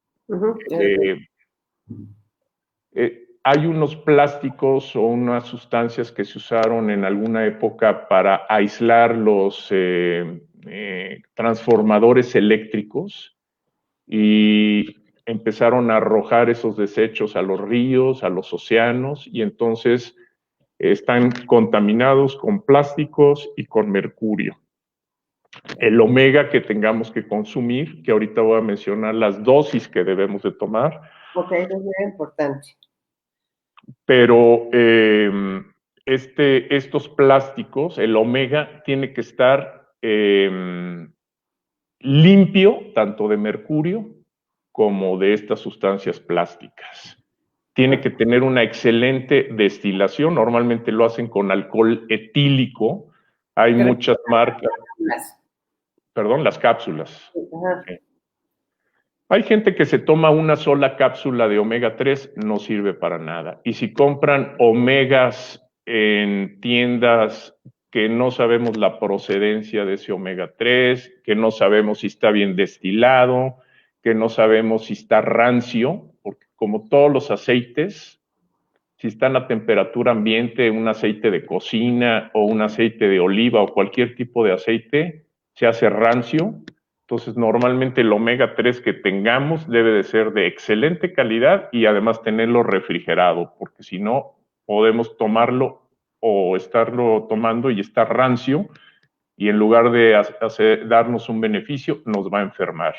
Eh, hay unos plásticos o unas sustancias que se usaron en alguna época para aislar los transformadores eléctricos y empezaron a arrojar esos desechos a los ríos, a los océanos, y entonces están contaminados con plásticos y con mercurio. El omega que tengamos que consumir, que ahorita voy a mencionar las dosis que debemos de tomar. Ok, eso es muy importante. Pero estos plásticos, el omega, tiene que estar limpio tanto de mercurio como de estas sustancias plásticas. Tiene que tener una excelente destilación, normalmente lo hacen con alcohol etílico, hay muchas marcas, perdón, las cápsulas. Ajá. Hay gente que se toma una sola cápsula de omega 3, no sirve para nada. Y si compran omegas en tiendas que no sabemos la procedencia de ese omega 3, que no sabemos si está bien destilado, que no sabemos si está rancio, porque como todos los aceites, si están a temperatura ambiente, un aceite de cocina o un aceite de oliva o cualquier tipo de aceite, se hace rancio. Entonces, normalmente el omega 3 que tengamos debe de ser de excelente calidad y además tenerlo refrigerado, porque si no, podemos tomarlo o estarlo tomando y estar rancio y en lugar de darnos un beneficio, nos va a enfermar.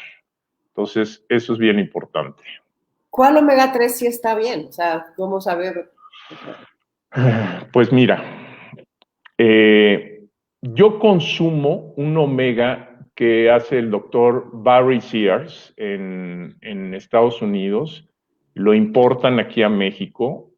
Entonces, eso es bien importante. ¿Cuál omega 3 sí está bien? O sea, ¿cómo saber? Pues mira, yo consumo un omega que hace el doctor Barry Sears en Estados Unidos, lo importan aquí a México,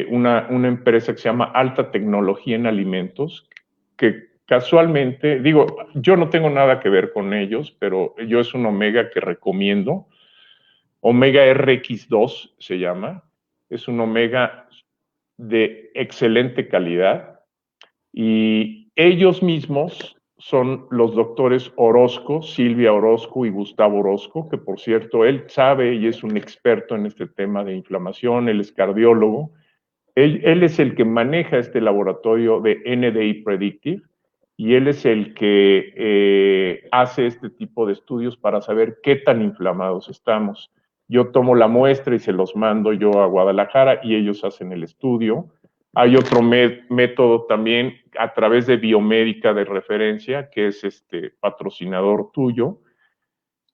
una empresa que se llama Alta Tecnología en Alimentos, que casualmente, digo, yo no tengo nada que ver con ellos, pero yo es un omega que recomiendo. Omega RX2 se llama, es un omega de excelente calidad y ellos mismos son los doctores Orozco, Silvia Orozco y Gustavo Orozco, que por cierto, él sabe y es un experto en este tema de inflamación, él es cardiólogo. Él es el que maneja este laboratorio de NDI Predictive y él es el que hace este tipo de estudios para saber qué tan inflamados estamos. Yo tomo la muestra y se los mando yo a Guadalajara y ellos hacen el estudio. Hay otro método también a través de Biomédica de Referencia, que es patrocinador tuyo.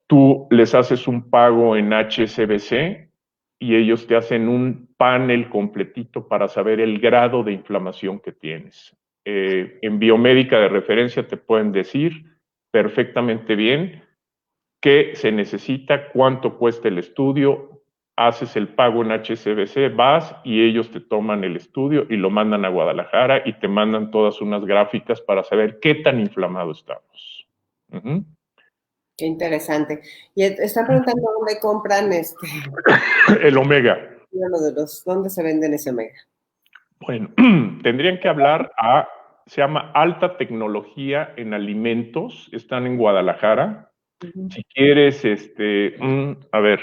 Tú les haces un pago en HSBC y ellos te hacen un panel completito para saber el grado de inflamación que tienes. En Biomédica de Referencia te pueden decir perfectamente bien qué se necesita, cuánto cuesta el estudio, haces el pago en HSBC, vas y ellos te toman el estudio y lo mandan a Guadalajara y te mandan todas unas gráficas para saber qué tan inflamado estamos. Qué interesante. Y están preguntando dónde compran El omega. dónde se venden ese omega. Bueno, tendrían que hablar se llama Alta Tecnología en Alimentos, están en Guadalajara. Si quieres, a ver.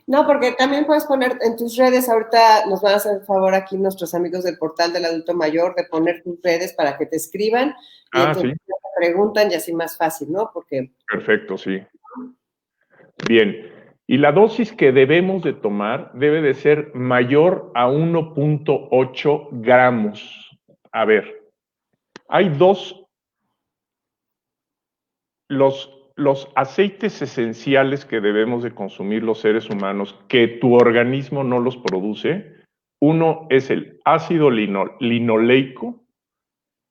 No, porque también puedes poner en tus redes, ahorita nos van a hacer el favor aquí nuestros amigos del portal del adulto mayor de poner tus redes para que te escriban y entonces Sí. te preguntan y así más fácil, ¿no? Porque... Perfecto, sí. Bien. Y la dosis que debemos de tomar debe de ser mayor a 1.8 gramos. A ver, hay los aceites esenciales que debemos de consumir los seres humanos que tu organismo no los produce. Uno es el ácido linoleico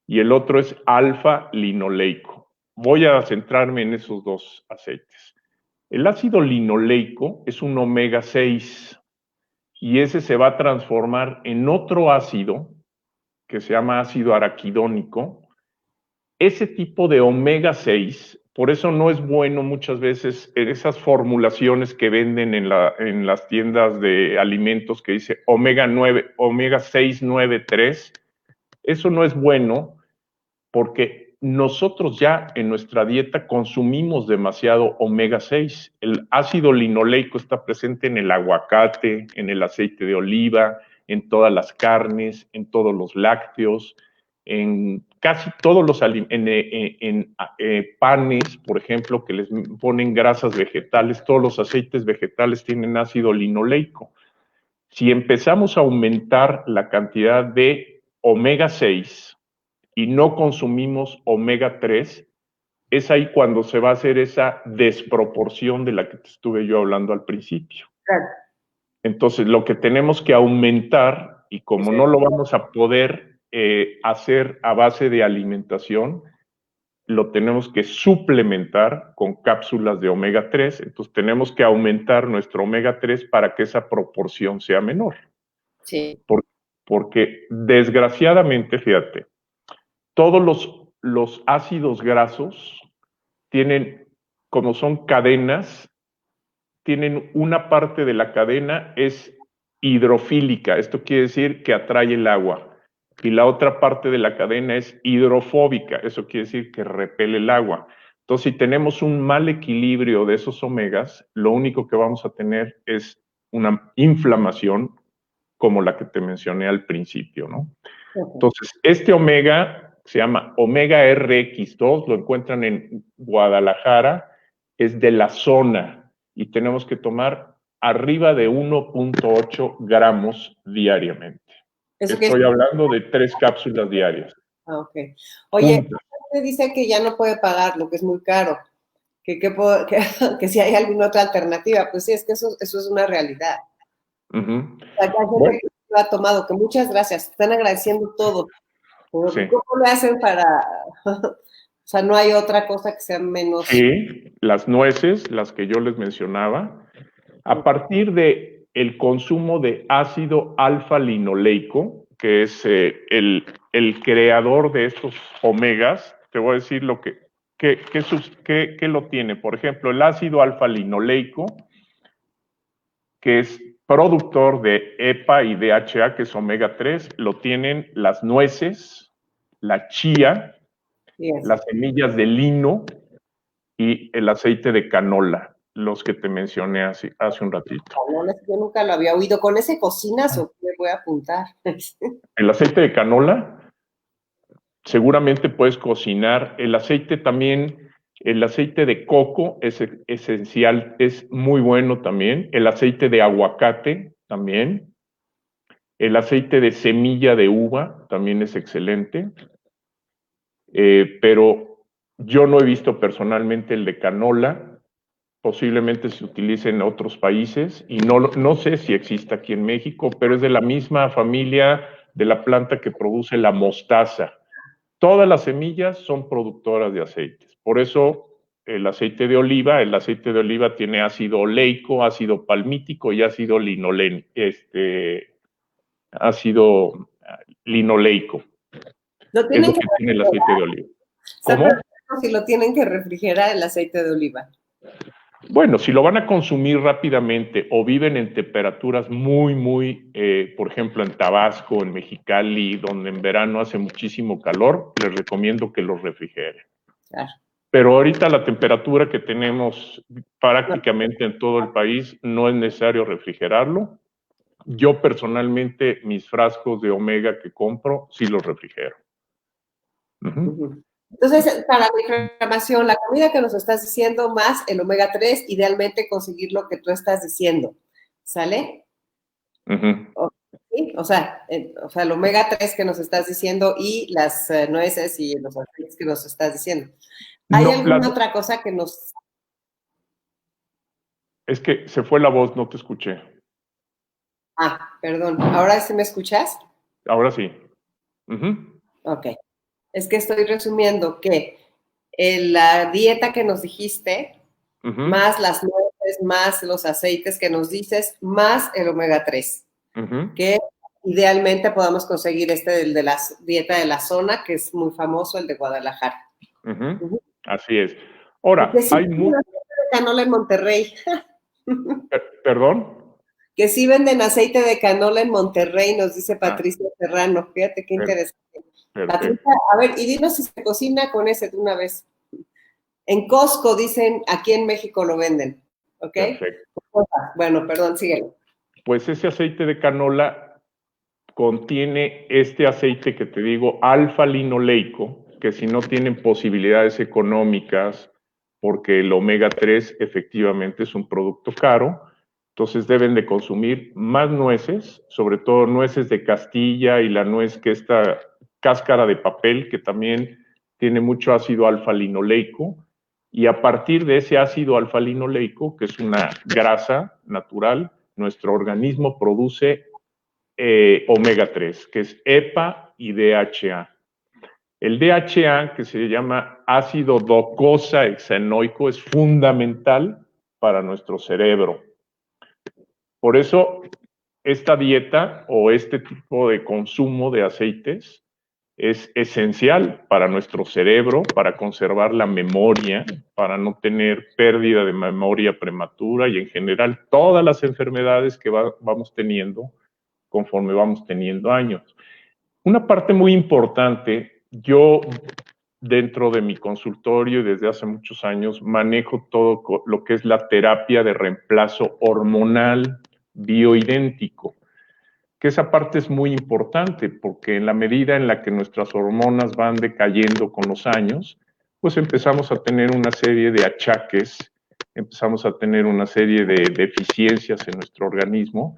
y el otro es alfa-linoleico. Voy a centrarme en esos dos aceites. El ácido linoleico es un omega 6 y ese se va a transformar en otro ácido que se llama ácido araquidónico. Ese tipo de omega 6, por eso no es bueno muchas veces en esas formulaciones que venden en las tiendas de alimentos que dice omega 9, omega 693, eso no es bueno porque nosotros ya en nuestra dieta consumimos demasiado omega 6. El ácido linoleico está presente en el aguacate, en el aceite de oliva, en todas las carnes, en todos los lácteos, en casi todos los panes, por ejemplo, que les ponen grasas vegetales, todos los aceites vegetales tienen ácido linoleico. Si empezamos a aumentar la cantidad de omega 6, y no consumimos omega 3, es ahí cuando se va a hacer esa desproporción de la que te estuve yo hablando al principio. Claro. Entonces, lo que tenemos que aumentar, y como no lo vamos a poder hacer a base de alimentación, lo tenemos que suplementar con cápsulas de omega 3. Entonces, tenemos que aumentar nuestro omega 3 para que esa proporción sea menor. Sí. Porque desgraciadamente, fíjate, todos los ácidos grasos tienen, como son cadenas, tienen una parte de la cadena es hidrofílica, esto quiere decir que atrae el agua, y la otra parte de la cadena es hidrofóbica, eso quiere decir que repele el agua. Entonces, si tenemos un mal equilibrio de esos omegas, lo único que vamos a tener es una inflamación como la que te mencioné al principio, ¿no? Entonces, este omega se llama omega RX2, lo encuentran en Guadalajara, es de la zona y tenemos que tomar arriba de 1.8 gramos diariamente. Estoy hablando de 3 cápsulas diarias. Ah, ok. Oye, Juntas. me dice que ya no puede pagarlo, que es muy caro, que si hay alguna otra alternativa. Pues sí, es que eso es una realidad. Ujú. O sea, que hay Bueno, gente que lo ha tomado, que muchas gracias, están agradeciendo todo. Pero sí. ¿cómo le hacen para...? O sea, no hay otra cosa que sea menos... Sí, las nueces, las que yo les mencionaba, a partir de el consumo de ácido alfa-linoleico, que es el creador de estos omegas, te voy a decir lo que lo tiene. Por ejemplo, el ácido alfa-linoleico, que es productor de EPA y DHA, que es omega 3, lo tienen las nueces, la chía, Yes. las semillas de lino y el aceite de canola, los que te mencioné hace un ratito. Yo nunca lo había oído. ¿Con ese cocinas o qué voy a apuntar? El aceite de canola, seguramente puedes cocinar. El aceite también, el aceite de coco es esencial, es muy bueno también. El aceite de aguacate también. El aceite de semilla de uva también es excelente. Pero yo no he visto personalmente el de canola. Posiblemente se utilice en otros países y no sé si existe aquí en México, pero es de la misma familia de la planta que produce la mostaza. Todas las semillas son productoras de aceites. Por eso el aceite de oliva tiene ácido oleico, ácido palmítico y ácido ácido linoleico. Lo Es tienen lo que que tiene el aceite de oliva. Está ¿Cómo? perfecto si lo tienen que refrigerar el aceite de oliva. Bueno, si lo van a consumir rápidamente o viven en temperaturas por ejemplo, en Tabasco, en Mexicali, donde en verano hace muchísimo calor, les recomiendo que los refrigeren. Claro. Pero ahorita la temperatura que tenemos No, prácticamente en todo el país no es necesario refrigerarlo. Yo personalmente mis frascos de omega que compro sí los refrigero. Ujú. ujú. Entonces, para la inflamación, la comida que nos estás diciendo más el omega 3, idealmente conseguir lo que tú estás diciendo. ¿Sale? Ujú. ¿Sí? O sea, el omega 3 que nos estás diciendo y las nueces y los aceites que nos estás diciendo. ¿Hay No, alguna otra cosa que nos... es que se fue la voz, no te escuché. Ah, perdón. ¿Ahora sí me escuchas? Ahora sí. Ujú. Ok. Es que estoy resumiendo que la dieta que nos dijiste, Ujú. más las nueces, más los aceites que nos dices, más el omega 3, Ujú. que idealmente podamos conseguir el de la dieta de la zona, que es muy famoso, el de Guadalajara. Ujú. Ujú. Así es. Y que Ahora, sí venden aceite de canola en Monterrey. perdón. Que sí venden aceite de canola en Monterrey, nos dice Ah, Patricia Serrano. Fíjate qué per- interesante. Patricia, perfecto, a ver, y dinos si se cocina con ese de una vez. En Costco dicen, aquí en México lo venden, ¿ok? perfecto. Bueno, perdón, síguelo. Pues ese aceite de canola contiene este aceite que te digo, alfa-linoleico, que si no tienen posibilidades económicas, porque el omega 3 efectivamente es un producto caro, entonces deben de consumir más nueces, sobre todo nueces de Castilla y la nuez que esta cáscara de papel, que también tiene mucho ácido alfa-linoleico, y a partir de ese ácido alfa-linoleico, que es una grasa natural, nuestro organismo produce omega 3, que es EPA y DHA. El DHA, que se llama ácido docosahexaenoico, es fundamental para nuestro cerebro. Por eso, esta dieta o este tipo de consumo de aceites es esencial para nuestro cerebro, para conservar la memoria, para no tener pérdida de memoria prematura y en general todas las enfermedades que vamos teniendo conforme vamos teniendo años. Una parte muy importante, yo dentro de mi consultorio y desde hace muchos años manejo todo lo que es la terapia de reemplazo hormonal bioidéntico, que esa parte es muy importante porque en la medida en la que nuestras hormonas van decayendo con los años, pues empezamos a tener una serie de achaques, empezamos a tener una serie de deficiencias en nuestro organismo,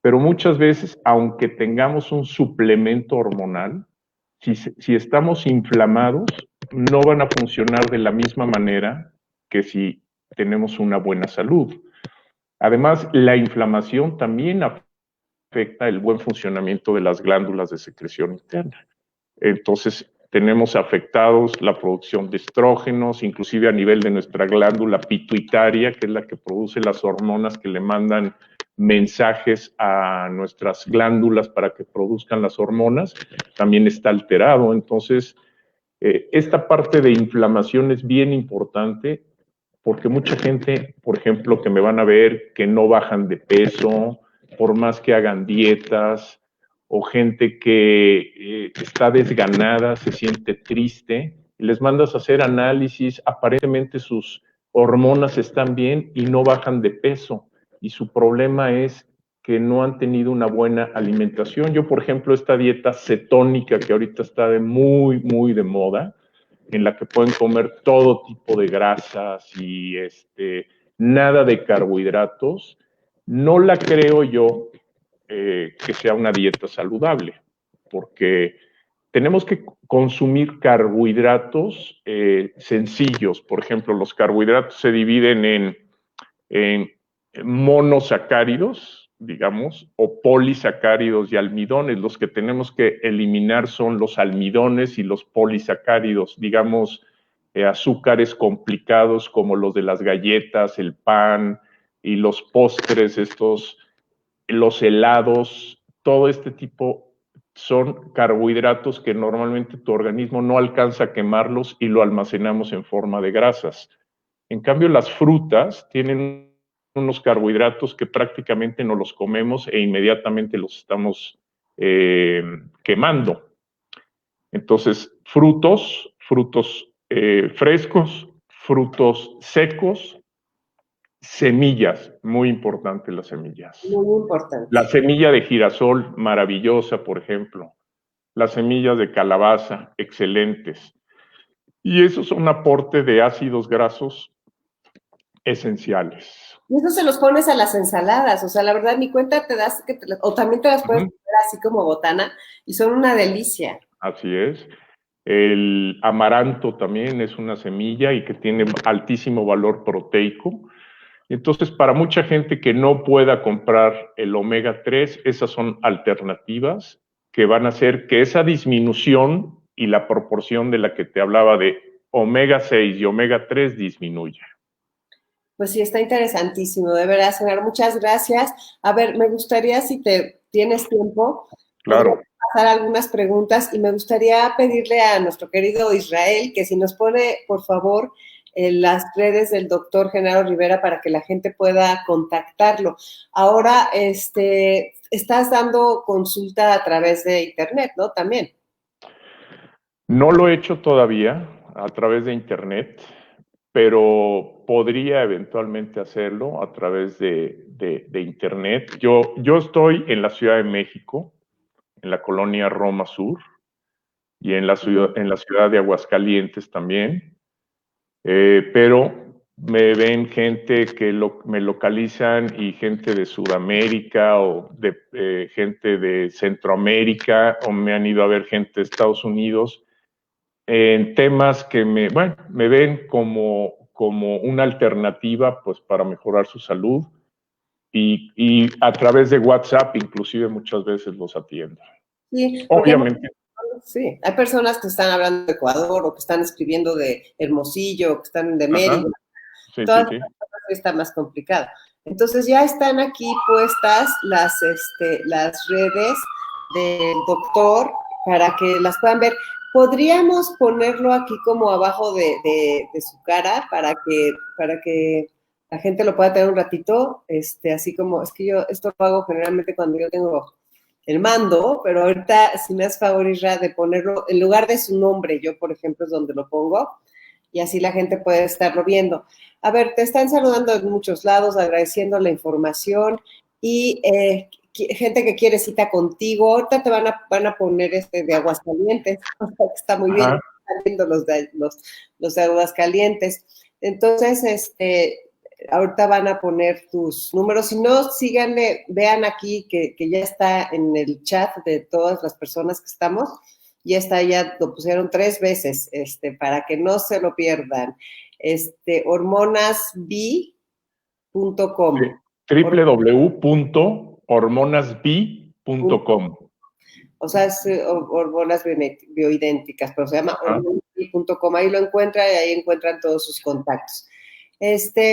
pero muchas veces, aunque tengamos un suplemento hormonal, si estamos inflamados, no van a funcionar de la misma manera que si tenemos una buena salud. Además, la inflamación también afecta el buen funcionamiento de las glándulas de secreción interna. Entonces, tenemos afectados la producción de estrógenos, inclusive a nivel de nuestra glándula pituitaria, que es la que produce las hormonas que le mandan mensajes a nuestras glándulas para que produzcan las hormonas, también está alterado. Entonces, esta parte de inflamación es bien importante porque mucha gente, por ejemplo, que me van a ver que no bajan de peso, por más que hagan dietas, o gente que está desganada, se siente triste, y les mandas a hacer análisis, aparentemente sus hormonas están bien y no bajan de peso, y su problema es que no han tenido una buena alimentación. Yo, por ejemplo, esta dieta cetónica que ahorita está muy de moda, en la que pueden comer todo tipo de grasas y nada de carbohidratos, no la creo yo que sea una dieta saludable, porque tenemos que consumir carbohidratos sencillos. Por ejemplo, los carbohidratos se dividen en monosacáridos, digamos, o polisacáridos y almidones. Los que tenemos que eliminar son los almidones y los polisacáridos, digamos, azúcares complicados como los de las galletas, el pan y los postres, los helados, todo este tipo son carbohidratos que normalmente tu organismo no alcanza a quemarlos y lo almacenamos en forma de grasas. En cambio, las frutas tienen unos carbohidratos que prácticamente no los comemos e inmediatamente los estamos quemando. Entonces, frutos frescos, frutos secos, semillas, muy importante las semillas. Muy importante. La semilla de girasol, maravillosa, por ejemplo. Las semillas de calabaza, excelentes. Y eso es un aporte de ácidos grasos esenciales. Y eso se los pones a las ensaladas, o sea, la verdad, ni cuenta te das, o también te las puedes poner así como botana, y son una delicia. Así es. El amaranto también es una semilla y que tiene altísimo valor proteico. Entonces, para mucha gente que no pueda comprar el omega 3, esas son alternativas que van a hacer que esa disminución y la proporción de la que te hablaba de omega 6 y omega 3 disminuya. Pues sí, está interesantísimo, de verdad, Señor. Muchas gracias. A ver, me gustaría, si te tienes tiempo, podría Claro. pasar algunas preguntas y me gustaría pedirle a nuestro querido Israel que si nos pone, por favor, en las redes del doctor Genaro Rivera para que la gente pueda contactarlo. Ahora, estás dando consulta a través de internet, ¿no? También. No lo he hecho todavía a través de internet, pero podría eventualmente hacerlo a través de internet. Yo estoy en la Ciudad de México, en la colonia Roma Sur, y en la ciudad de Aguascalientes también, pero me ven gente que me localizan y gente de Sudamérica o gente de Centroamérica, o me han ido a ver gente de Estados Unidos en temas que me ven como una alternativa pues para mejorar su salud, y a través de WhatsApp inclusive muchas veces los atiendo. Sí, porque Obviamente. sí, hay personas que están hablando de Ecuador o que están escribiendo de Hermosillo, que están de Ajá. Mérida. Sí, sí, Todas sí. las cosas está más complicado. Entonces ya están aquí puestas las redes del doctor para que las puedan ver. Podríamos ponerlo aquí como abajo de su cara para que la gente lo pueda tener un ratito, así como, es que yo esto lo hago generalmente cuando yo tengo el mando, pero ahorita si me haces favor, Isra, de ponerlo en lugar de su nombre, yo por ejemplo es donde lo pongo, y así la gente puede estarlo viendo. A ver, te están saludando en muchos lados, agradeciendo la información y gente que quiere cita contigo. Ahorita te van a poner de Aguascalientes, está muy bien, Ajá. están viendo los de Aguascalientes. Entonces, ahorita van a poner tus números. Si no, síganle, vean aquí que ya está en el chat de todas las personas que estamos. y esta ya lo pusieron 3 veces, para que no se lo pierdan. hormonasb.com. www.hormonasb.com. O sea, es hormonas bioidénticas, pero se llama hormonasb.com. Ahí lo encuentra y ahí encuentran todos sus contactos.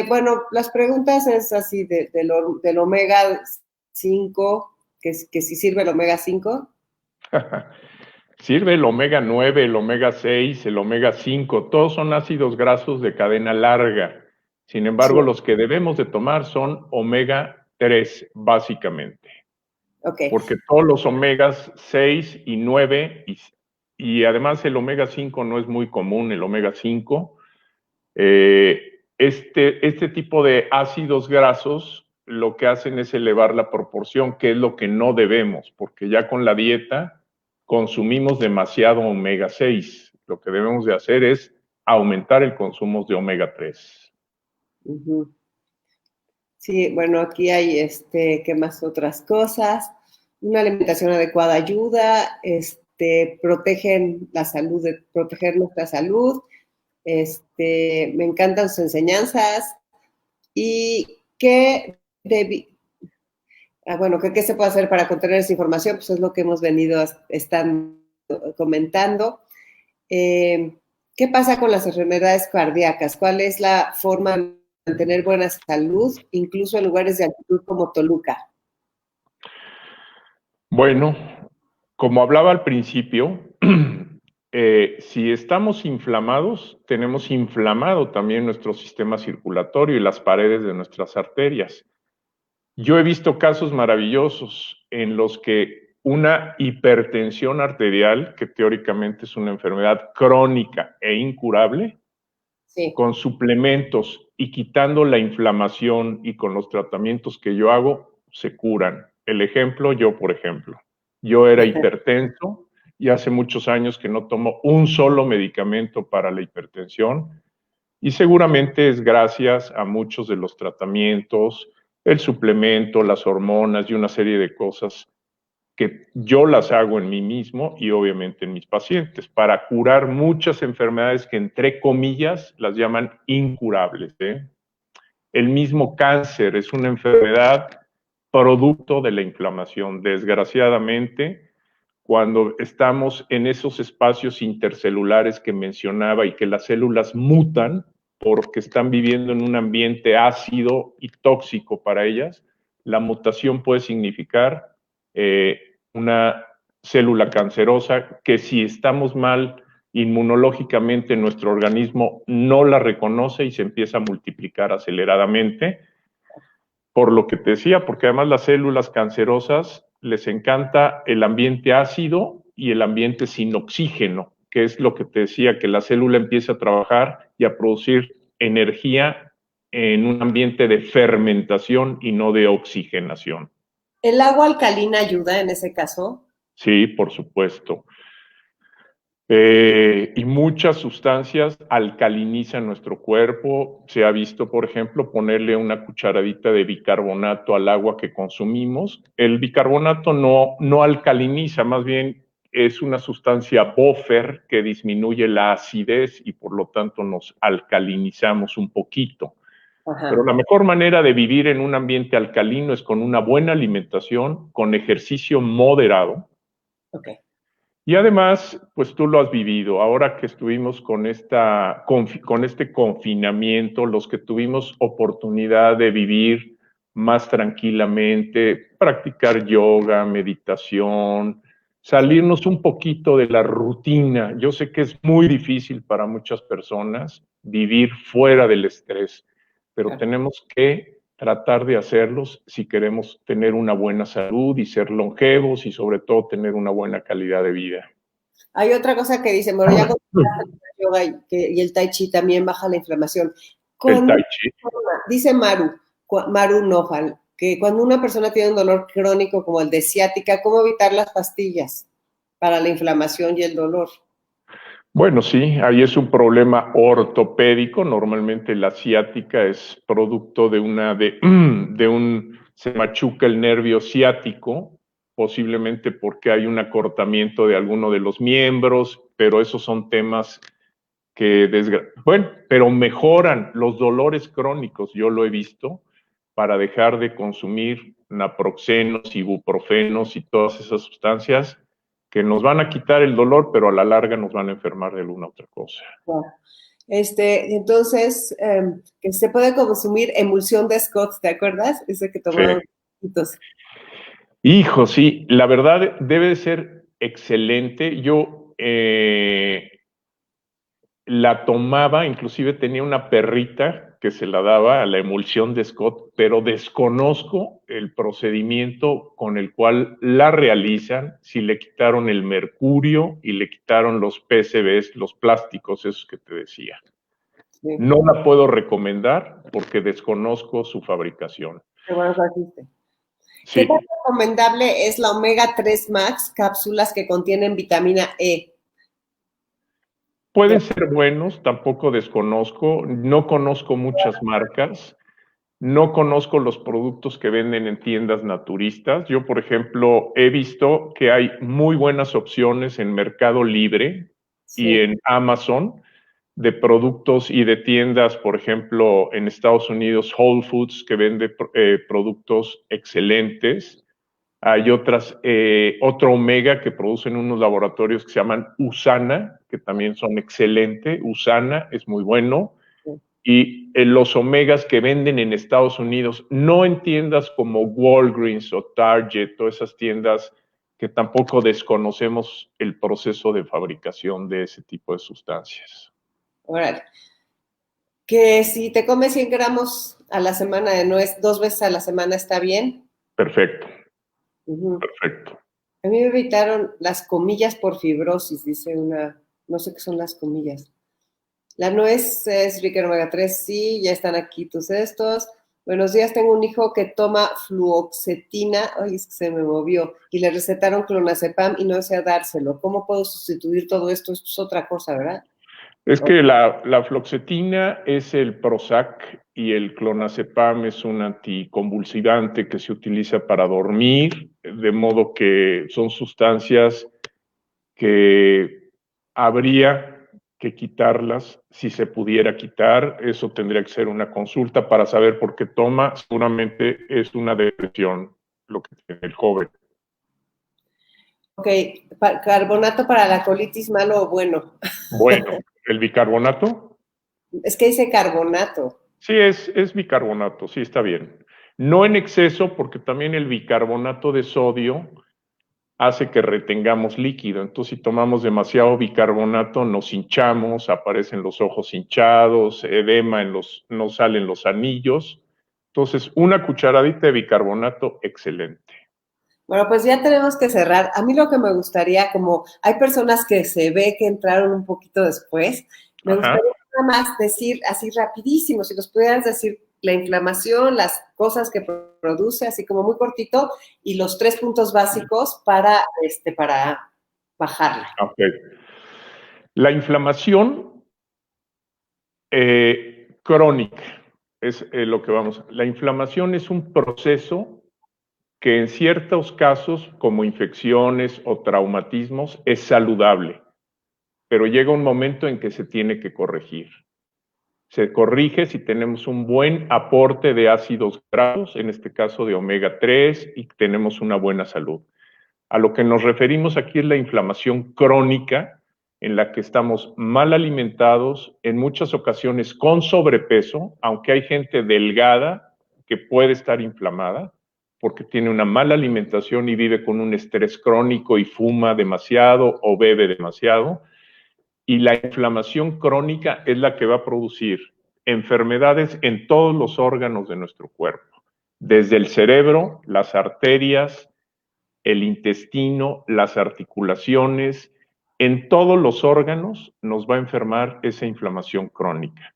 Bueno, las preguntas es así del omega 5, que si sirve el omega 5. Sirve el omega 9, el omega 6, el omega 5, todos son ácidos grasos de cadena larga. Sin embargo, Sí. los que debemos de tomar son omega 3, básicamente. Okay. Porque todos los omegas 6 y 9, y además el omega 5 no es muy común, el omega 5. Este tipo de ácidos grasos lo que hacen es elevar la proporción, que es lo que no debemos, porque ya con la dieta consumimos demasiado omega 6. Lo que debemos de hacer es aumentar el consumo de omega 3. Uh-huh. Sí, bueno, aquí hay, ¿qué más otras cosas? Una alimentación adecuada ayuda, protegen la salud, proteger nuestra salud. Me encantan sus enseñanzas. ¿Y qué bueno, ¿qué se puede hacer para contener esa información? Pues es lo que hemos venido estando comentando. ¿Qué pasa con las enfermedades cardíacas? ¿Cuál es la forma de mantener buena salud, incluso en lugares de altitud como Toluca? Bueno, como hablaba al principio, si estamos inflamados, tenemos inflamado también nuestro sistema circulatorio y las paredes de nuestras arterias. Yo he visto casos maravillosos en los que una hipertensión arterial, que teóricamente es una enfermedad crónica e incurable, Sí. con suplementos y quitando la inflamación y con los tratamientos que yo hago, se curan. El ejemplo, por ejemplo, yo era hipertenso y hace muchos años que no tomo un solo medicamento para la hipertensión, y seguramente es gracias a muchos de los tratamientos, el suplemento, las hormonas y una serie de cosas que yo las hago en mí mismo y obviamente en mis pacientes para curar muchas enfermedades que entre comillas las llaman incurables. El mismo cáncer es una enfermedad producto de la inflamación. Desgraciadamente, cuando estamos en esos espacios intercelulares que mencionaba y que las células mutan porque están viviendo en un ambiente ácido y tóxico para ellas, la mutación puede significar una célula cancerosa que, si estamos mal inmunológicamente, nuestro organismo no la reconoce y se empieza a multiplicar aceleradamente. Por lo que te decía, porque además las células cancerosas les encanta el ambiente ácido y el ambiente sin oxígeno, que es lo que te decía, que la célula empieza a trabajar y a producir energía en un ambiente de fermentación y no de oxigenación. ¿El agua alcalina ayuda en ese caso? Sí, por supuesto. Y muchas sustancias alcalinizan nuestro cuerpo. Se ha visto, por ejemplo, ponerle una cucharadita de bicarbonato al agua que consumimos. El bicarbonato no alcaliniza, más bien es una sustancia buffer que disminuye la acidez y por lo tanto nos alcalinizamos un poquito. Ajá. Pero la mejor manera de vivir en un ambiente alcalino es con una buena alimentación, con ejercicio moderado. Okay. Y además, pues tú lo has vivido. Ahora que estuvimos con este confinamiento, los que tuvimos oportunidad de vivir más tranquilamente, practicar yoga, meditación, salirnos un poquito de la rutina. Yo sé que es muy difícil para muchas personas vivir fuera del estrés, pero tenemos que tratar de hacerlos si queremos tener una buena salud y ser longevos y sobre todo tener una buena calidad de vida. Hay otra cosa que dicen, bueno, ya con el yoga y el tai chi también baja la inflamación. El tai chi. Dice Maru Nofal, que cuando una persona tiene un dolor crónico como el de ciática, ¿cómo evitar las pastillas para la inflamación y el dolor? Bueno, sí, ahí es un problema ortopédico. Normalmente la ciática es producto se machuca el nervio ciático posiblemente porque hay un acortamiento de alguno de los miembros, pero esos son temas que, bueno, pero mejoran los dolores crónicos, yo lo he visto, para dejar de consumir naproxenos, ibuprofenos y todas esas sustancias que nos van a quitar el dolor, pero a la larga nos van a enfermar de alguna otra cosa. Wow. Entonces, que se puede consumir emulsión de Scott, ¿te acuerdas? Ese que tomaron. Sí. Hijo, sí, la verdad debe de ser excelente. Yo la tomaba, inclusive tenía una perrita que se la daba a la emulsión de Scott, pero desconozco el procedimiento con el cual la realizan, si le quitaron el mercurio y le quitaron los PCBs, los plásticos, esos que te decía. Sí. No la puedo recomendar porque desconozco su fabricación. Qué bueno que existe. Sí. ¿Qué tan recomendable es la Omega 3 Max, cápsulas que contienen vitamina E? Pueden ser buenos, tampoco desconozco, no conozco muchas marcas, no conozco los productos que venden en tiendas naturistas. Yo, por ejemplo, he visto que hay muy buenas opciones en Mercado Libre y en Amazon de productos y de tiendas, por ejemplo, en Estados Unidos, Whole Foods, que vende productos excelentes. Hay otro omega que producen unos laboratorios que se llaman Usana, que también son excelentes. Usana es muy bueno. Y los omegas que venden en Estados Unidos, no en tiendas como Walgreens o Target, o esas tiendas que tampoco desconocemos el proceso de fabricación de ese tipo de sustancias. Órale. Que si te comes 100 gramos a la semana de nuez 2 veces a la semana, ¿está bien? Perfecto. Perfecto. A mí me evitaron las comillas por fibrosis, dice una, no sé qué son las comillas. La nuez es rica en omega 3, sí, ya están aquí tus estos. Buenos días, tengo un hijo que toma fluoxetina, ay, es que se me movió, y le recetaron clonazepam y no desea dárselo. ¿Cómo puedo sustituir todo esto? Esto es otra cosa, ¿verdad? Es que la fluoxetina es el Prozac y el clonazepam es un anticonvulsivante que se utiliza para dormir, de modo que son sustancias que habría que quitarlas si se pudiera quitar. Eso tendría que ser una consulta para saber por qué toma. Seguramente es una depresión lo que tiene el joven. Ok, carbonato para la colitis, ¿malo o bueno? Bueno, ¿el bicarbonato? Es que dice carbonato. Sí, es bicarbonato, sí, está bien. No en exceso, porque también el bicarbonato de sodio hace que retengamos líquido. Entonces, si tomamos demasiado bicarbonato, nos hinchamos, aparecen los ojos hinchados, edema no salen los anillos. Entonces, una cucharadita de bicarbonato, excelente. Bueno, pues ya tenemos que cerrar. A mí lo que me gustaría, como hay personas que se ve que entraron un poquito después, me gustaría nada más decir así rapidísimo, si nos pudieras decir la inflamación, las cosas que produce, así como muy cortito, y los 3 puntos básicos para bajarla. Okay. La inflamación crónica es lo que vamos a... La inflamación es un proceso que en ciertos casos, como infecciones o traumatismos, es saludable, pero llega un momento en que se tiene que corregir. Se corrige si tenemos un buen aporte de ácidos grasos, en este caso de omega 3, y tenemos una buena salud. A lo que nos referimos aquí es la inflamación crónica, en la que estamos mal alimentados, en muchas ocasiones con sobrepeso, aunque hay gente delgada que puede estar inflamada, porque tiene una mala alimentación y vive con un estrés crónico y fuma demasiado o bebe demasiado. Y la inflamación crónica es la que va a producir enfermedades en todos los órganos de nuestro cuerpo, desde el cerebro, las arterias, el intestino, las articulaciones, en todos los órganos nos va a enfermar esa inflamación crónica.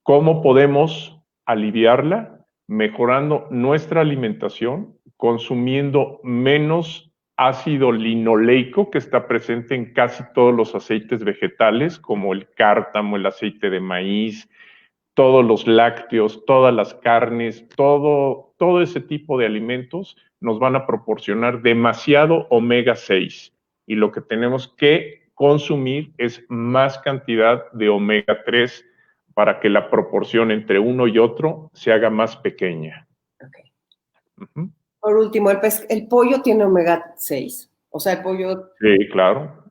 ¿Cómo podemos aliviarla? Mejorando nuestra alimentación, consumiendo menos ácido linoleico que está presente en casi todos los aceites vegetales, como el cártamo, el aceite de maíz, todos los lácteos, todas las carnes, todo ese tipo de alimentos nos van a proporcionar demasiado omega 6 y lo que tenemos que consumir es más cantidad de omega 3 para que la proporción entre uno y otro se haga más pequeña. Okay. Uh-huh. Por último, el pollo tiene omega 6. O sea, el pollo... Sí, claro.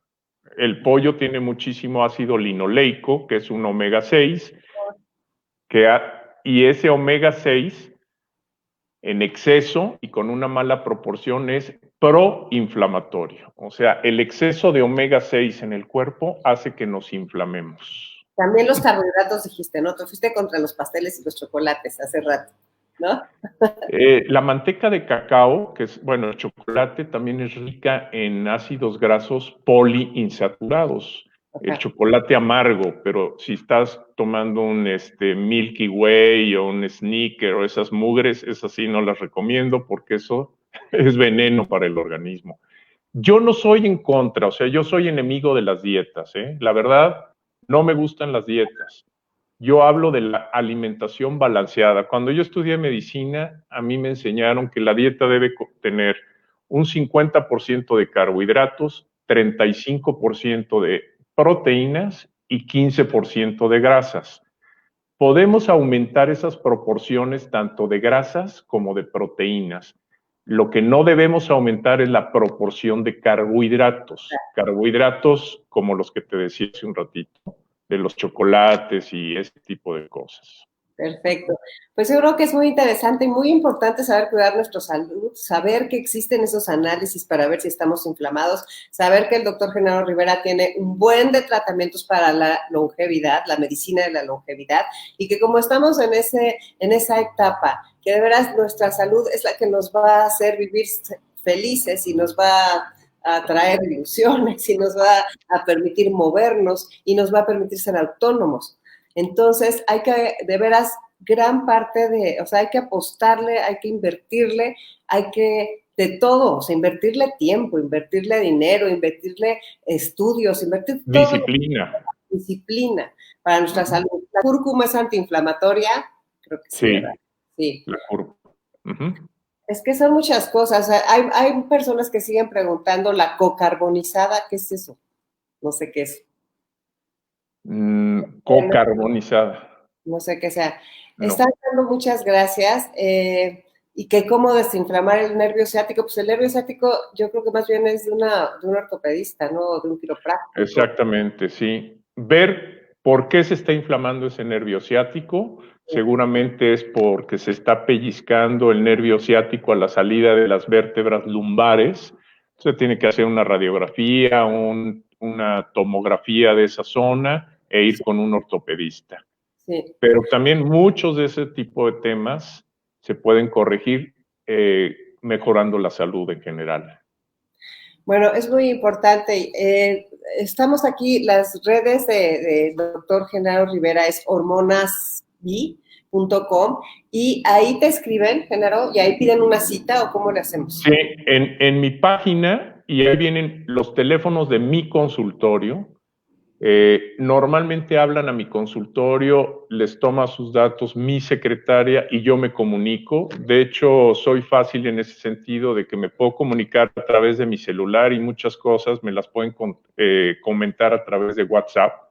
El pollo tiene muchísimo ácido linoleico, que es un omega 6, y ese omega 6 en exceso y con una mala proporción es proinflamatorio. O sea, el exceso de omega 6 en el cuerpo hace que nos inflamemos. También los carbohidratos dijiste, ¿no? Te fuiste contra los pasteles y los chocolates hace rato, ¿no? La manteca de cacao, que es, bueno, el chocolate también es rica en ácidos grasos poliinsaturados. Okay. El chocolate amargo, pero si estás tomando un Milky Way o un Snicker o esas mugres, esas sí no las recomiendo porque eso es veneno para el organismo. Yo no soy en contra, o sea, yo soy enemigo de las dietas, ¿eh? La verdad, no me gustan las dietas. Yo hablo de la alimentación balanceada. Cuando yo estudié medicina, a mí me enseñaron que la dieta debe tener un 50% de carbohidratos, 35% de proteínas y 15% de grasas. Podemos aumentar esas proporciones tanto de grasas como de proteínas. Lo que no debemos aumentar es la proporción de carbohidratos. Carbohidratos como los que te decía hace un ratito, de los chocolates y ese tipo de cosas. Perfecto. Pues yo creo que es muy interesante y muy importante saber cuidar nuestra salud, saber que existen esos análisis para ver si estamos inflamados, saber que el doctor Genaro Rivera tiene un buen de tratamientos para la longevidad, la medicina de la longevidad, y que como estamos en esa etapa, que de veras nuestra salud es la que nos va a hacer vivir felices y nos va a traer ilusiones y nos va a permitir movernos y nos va a permitir ser autónomos. Entonces, hay que, de veras, gran parte o sea, hay que apostarle, hay que invertirle, hay que, de todo, o sea, invertirle tiempo, invertirle dinero, invertirle estudios, invertir todo. Disciplina para nuestra salud. La cúrcuma es antiinflamatoria, creo que sí, ¿verdad? Sí, la cúrcuma. Es que son muchas cosas. Hay personas que siguen preguntando la cocarbonizada, ¿qué es eso? No sé qué es. Cocarbonizada. No sé qué sea. No. Están dando muchas gracias. Y que cómo desinflamar el nervio ciático. Pues el nervio ciático yo creo que más bien es de un ortopedista, ¿no? De un quiropráctico. Exactamente, sí. Ver por qué se está inflamando ese nervio ciático. Seguramente es porque se está pellizcando el nervio ciático a la salida de las vértebras lumbares. Se tiene que hacer una radiografía, una tomografía de esa zona e ir con un ortopedista. Sí. Pero también muchos de ese tipo de temas se pueden corregir mejorando la salud en general. Bueno, es muy importante. Estamos aquí, las redes del doctor Genaro Rivera es hormonasbi.com y ahí te escriben, Genaro, y ahí piden una cita o cómo le hacemos. Sí, en mi página y ahí vienen los teléfonos de mi consultorio. Normalmente hablan a mi consultorio, les toma sus datos mi secretaria y yo me comunico. De hecho, soy fácil en ese sentido de que me puedo comunicar a través de mi celular y muchas cosas me las pueden comentar a través de WhatsApp.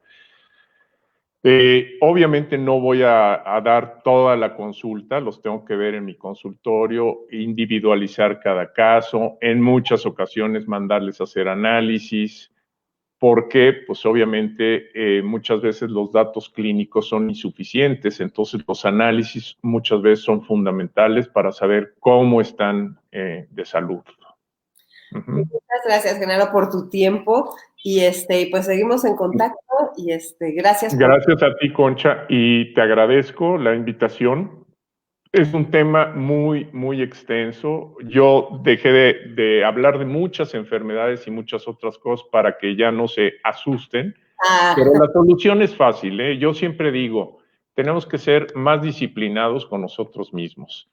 Obviamente no voy a dar toda la consulta, los tengo que ver en mi consultorio, individualizar cada caso, en muchas ocasiones mandarles a hacer análisis, porque pues obviamente muchas veces los datos clínicos son insuficientes, entonces los análisis muchas veces son fundamentales para saber cómo están de salud. Muchas gracias, Genaro, por tu tiempo y pues seguimos en contacto y gracias. Gracias a ti, Concha, y te agradezco la invitación. Es un tema muy, muy extenso. Yo dejé de hablar de muchas enfermedades y muchas otras cosas para que ya no se asusten, pero la solución es fácil, ¿eh? Yo siempre digo, tenemos que ser más disciplinados con nosotros mismos.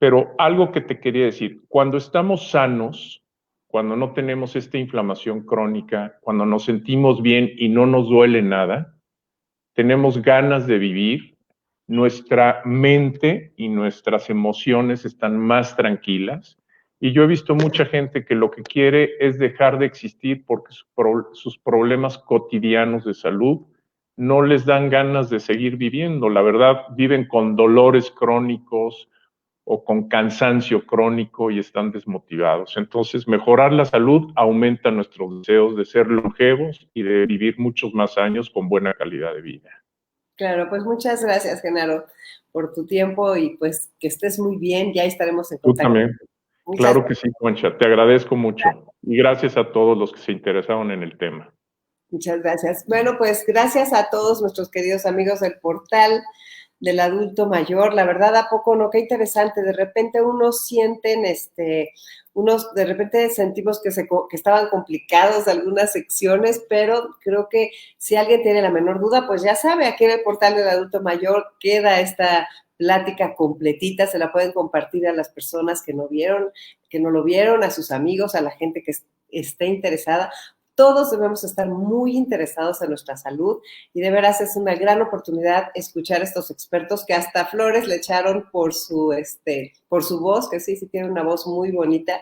Pero algo que te quería decir, cuando estamos sanos, cuando no tenemos esta inflamación crónica, cuando nos sentimos bien y no nos duele nada, tenemos ganas de vivir, nuestra mente y nuestras emociones están más tranquilas Y yo he visto mucha gente que lo que quiere es dejar de existir porque sus problemas cotidianos de salud no les dan ganas de seguir viviendo. La verdad, viven con dolores crónicos o con cansancio crónico y están desmotivados. Entonces, mejorar la salud aumenta nuestros deseos de ser longevos y de vivir muchos más años con buena calidad de vida. Claro, pues muchas gracias, Genaro, por tu tiempo y pues que estés muy bien, ya estaremos en Tú contacto. también. Muchas Claro que sí, Concha. Te agradezco mucho. Y gracias a todos los que se interesaron en el tema. Muchas gracias. Bueno, pues gracias a todos nuestros queridos amigos del portal del adulto mayor. La verdad, ¿a poco no? Qué interesante. De repente unos sienten, unos de repente sentimos que estaban complicados algunas secciones, pero creo que si alguien tiene la menor duda, pues ya sabe, aquí en el portal del adulto mayor queda esta plática completita, se la pueden compartir a las personas que no vieron, que no lo vieron, a sus amigos, a la gente que esté interesada. Todos debemos estar muy interesados en nuestra salud y de veras es una gran oportunidad escuchar a estos expertos que hasta flores le echaron por su voz, que sí tiene una voz muy bonita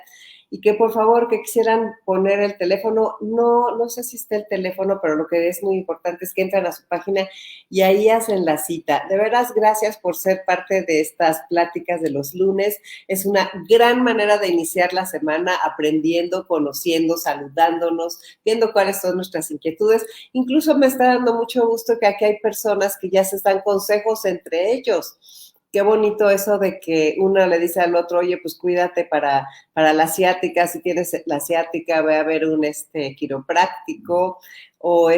y que por favor que quisieran poner el teléfono, no sé si está el teléfono, pero lo que es muy importante es que entran a su página y ahí hacen la cita. De veras, gracias por ser parte de estas pláticas de los lunes. Es una gran manera de iniciar la semana aprendiendo, conociendo, saludándonos, viendo cuáles son nuestras inquietudes. Incluso me está dando mucho gusto que aquí hay personas que ya se están consejos entre ellos. Qué bonito eso de que uno le dice al otro, oye, pues cuídate para la ciática, si tienes la ciática, ve a ver un quiropráctico, o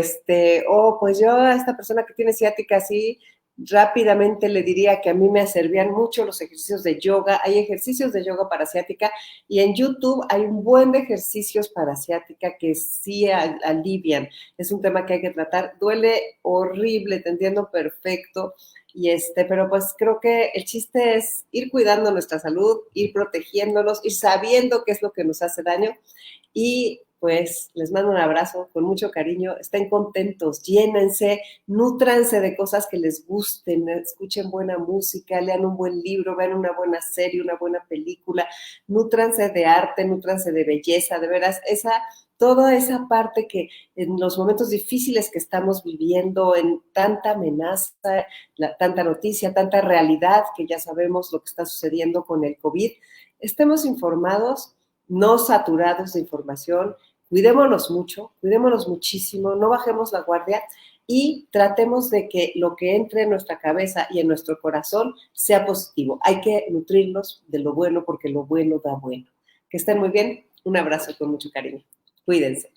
pues yo a esta persona que tiene ciática, sí, rápidamente le diría que a mí me servían mucho los ejercicios de yoga. Hay ejercicios de yoga para ciática y en YouTube hay un buen de ejercicios para ciática que sí alivian. Es un tema que hay que tratar. Duele horrible, te entiendo perfecto. Pero pues creo que el chiste es ir cuidando nuestra salud, ir protegiéndonos, ir sabiendo qué es lo que nos hace daño y pues les mando un abrazo con mucho cariño, estén contentos, llénense, nútranse de cosas que les gusten, escuchen buena música, lean un buen libro, vean una buena serie, una buena película, nútranse de arte, nútranse de belleza, de veras, toda esa parte que en los momentos difíciles que estamos viviendo, en tanta amenaza, tanta noticia, tanta realidad, que ya sabemos lo que está sucediendo con el COVID, estemos informados, no saturados de información, cuidémonos mucho, cuidémonos muchísimo, no bajemos la guardia y tratemos de que lo que entre en nuestra cabeza y en nuestro corazón sea positivo. Hay que nutrirnos de lo bueno porque lo bueno da bueno. Que estén muy bien. Un abrazo con mucho cariño. Cuídense.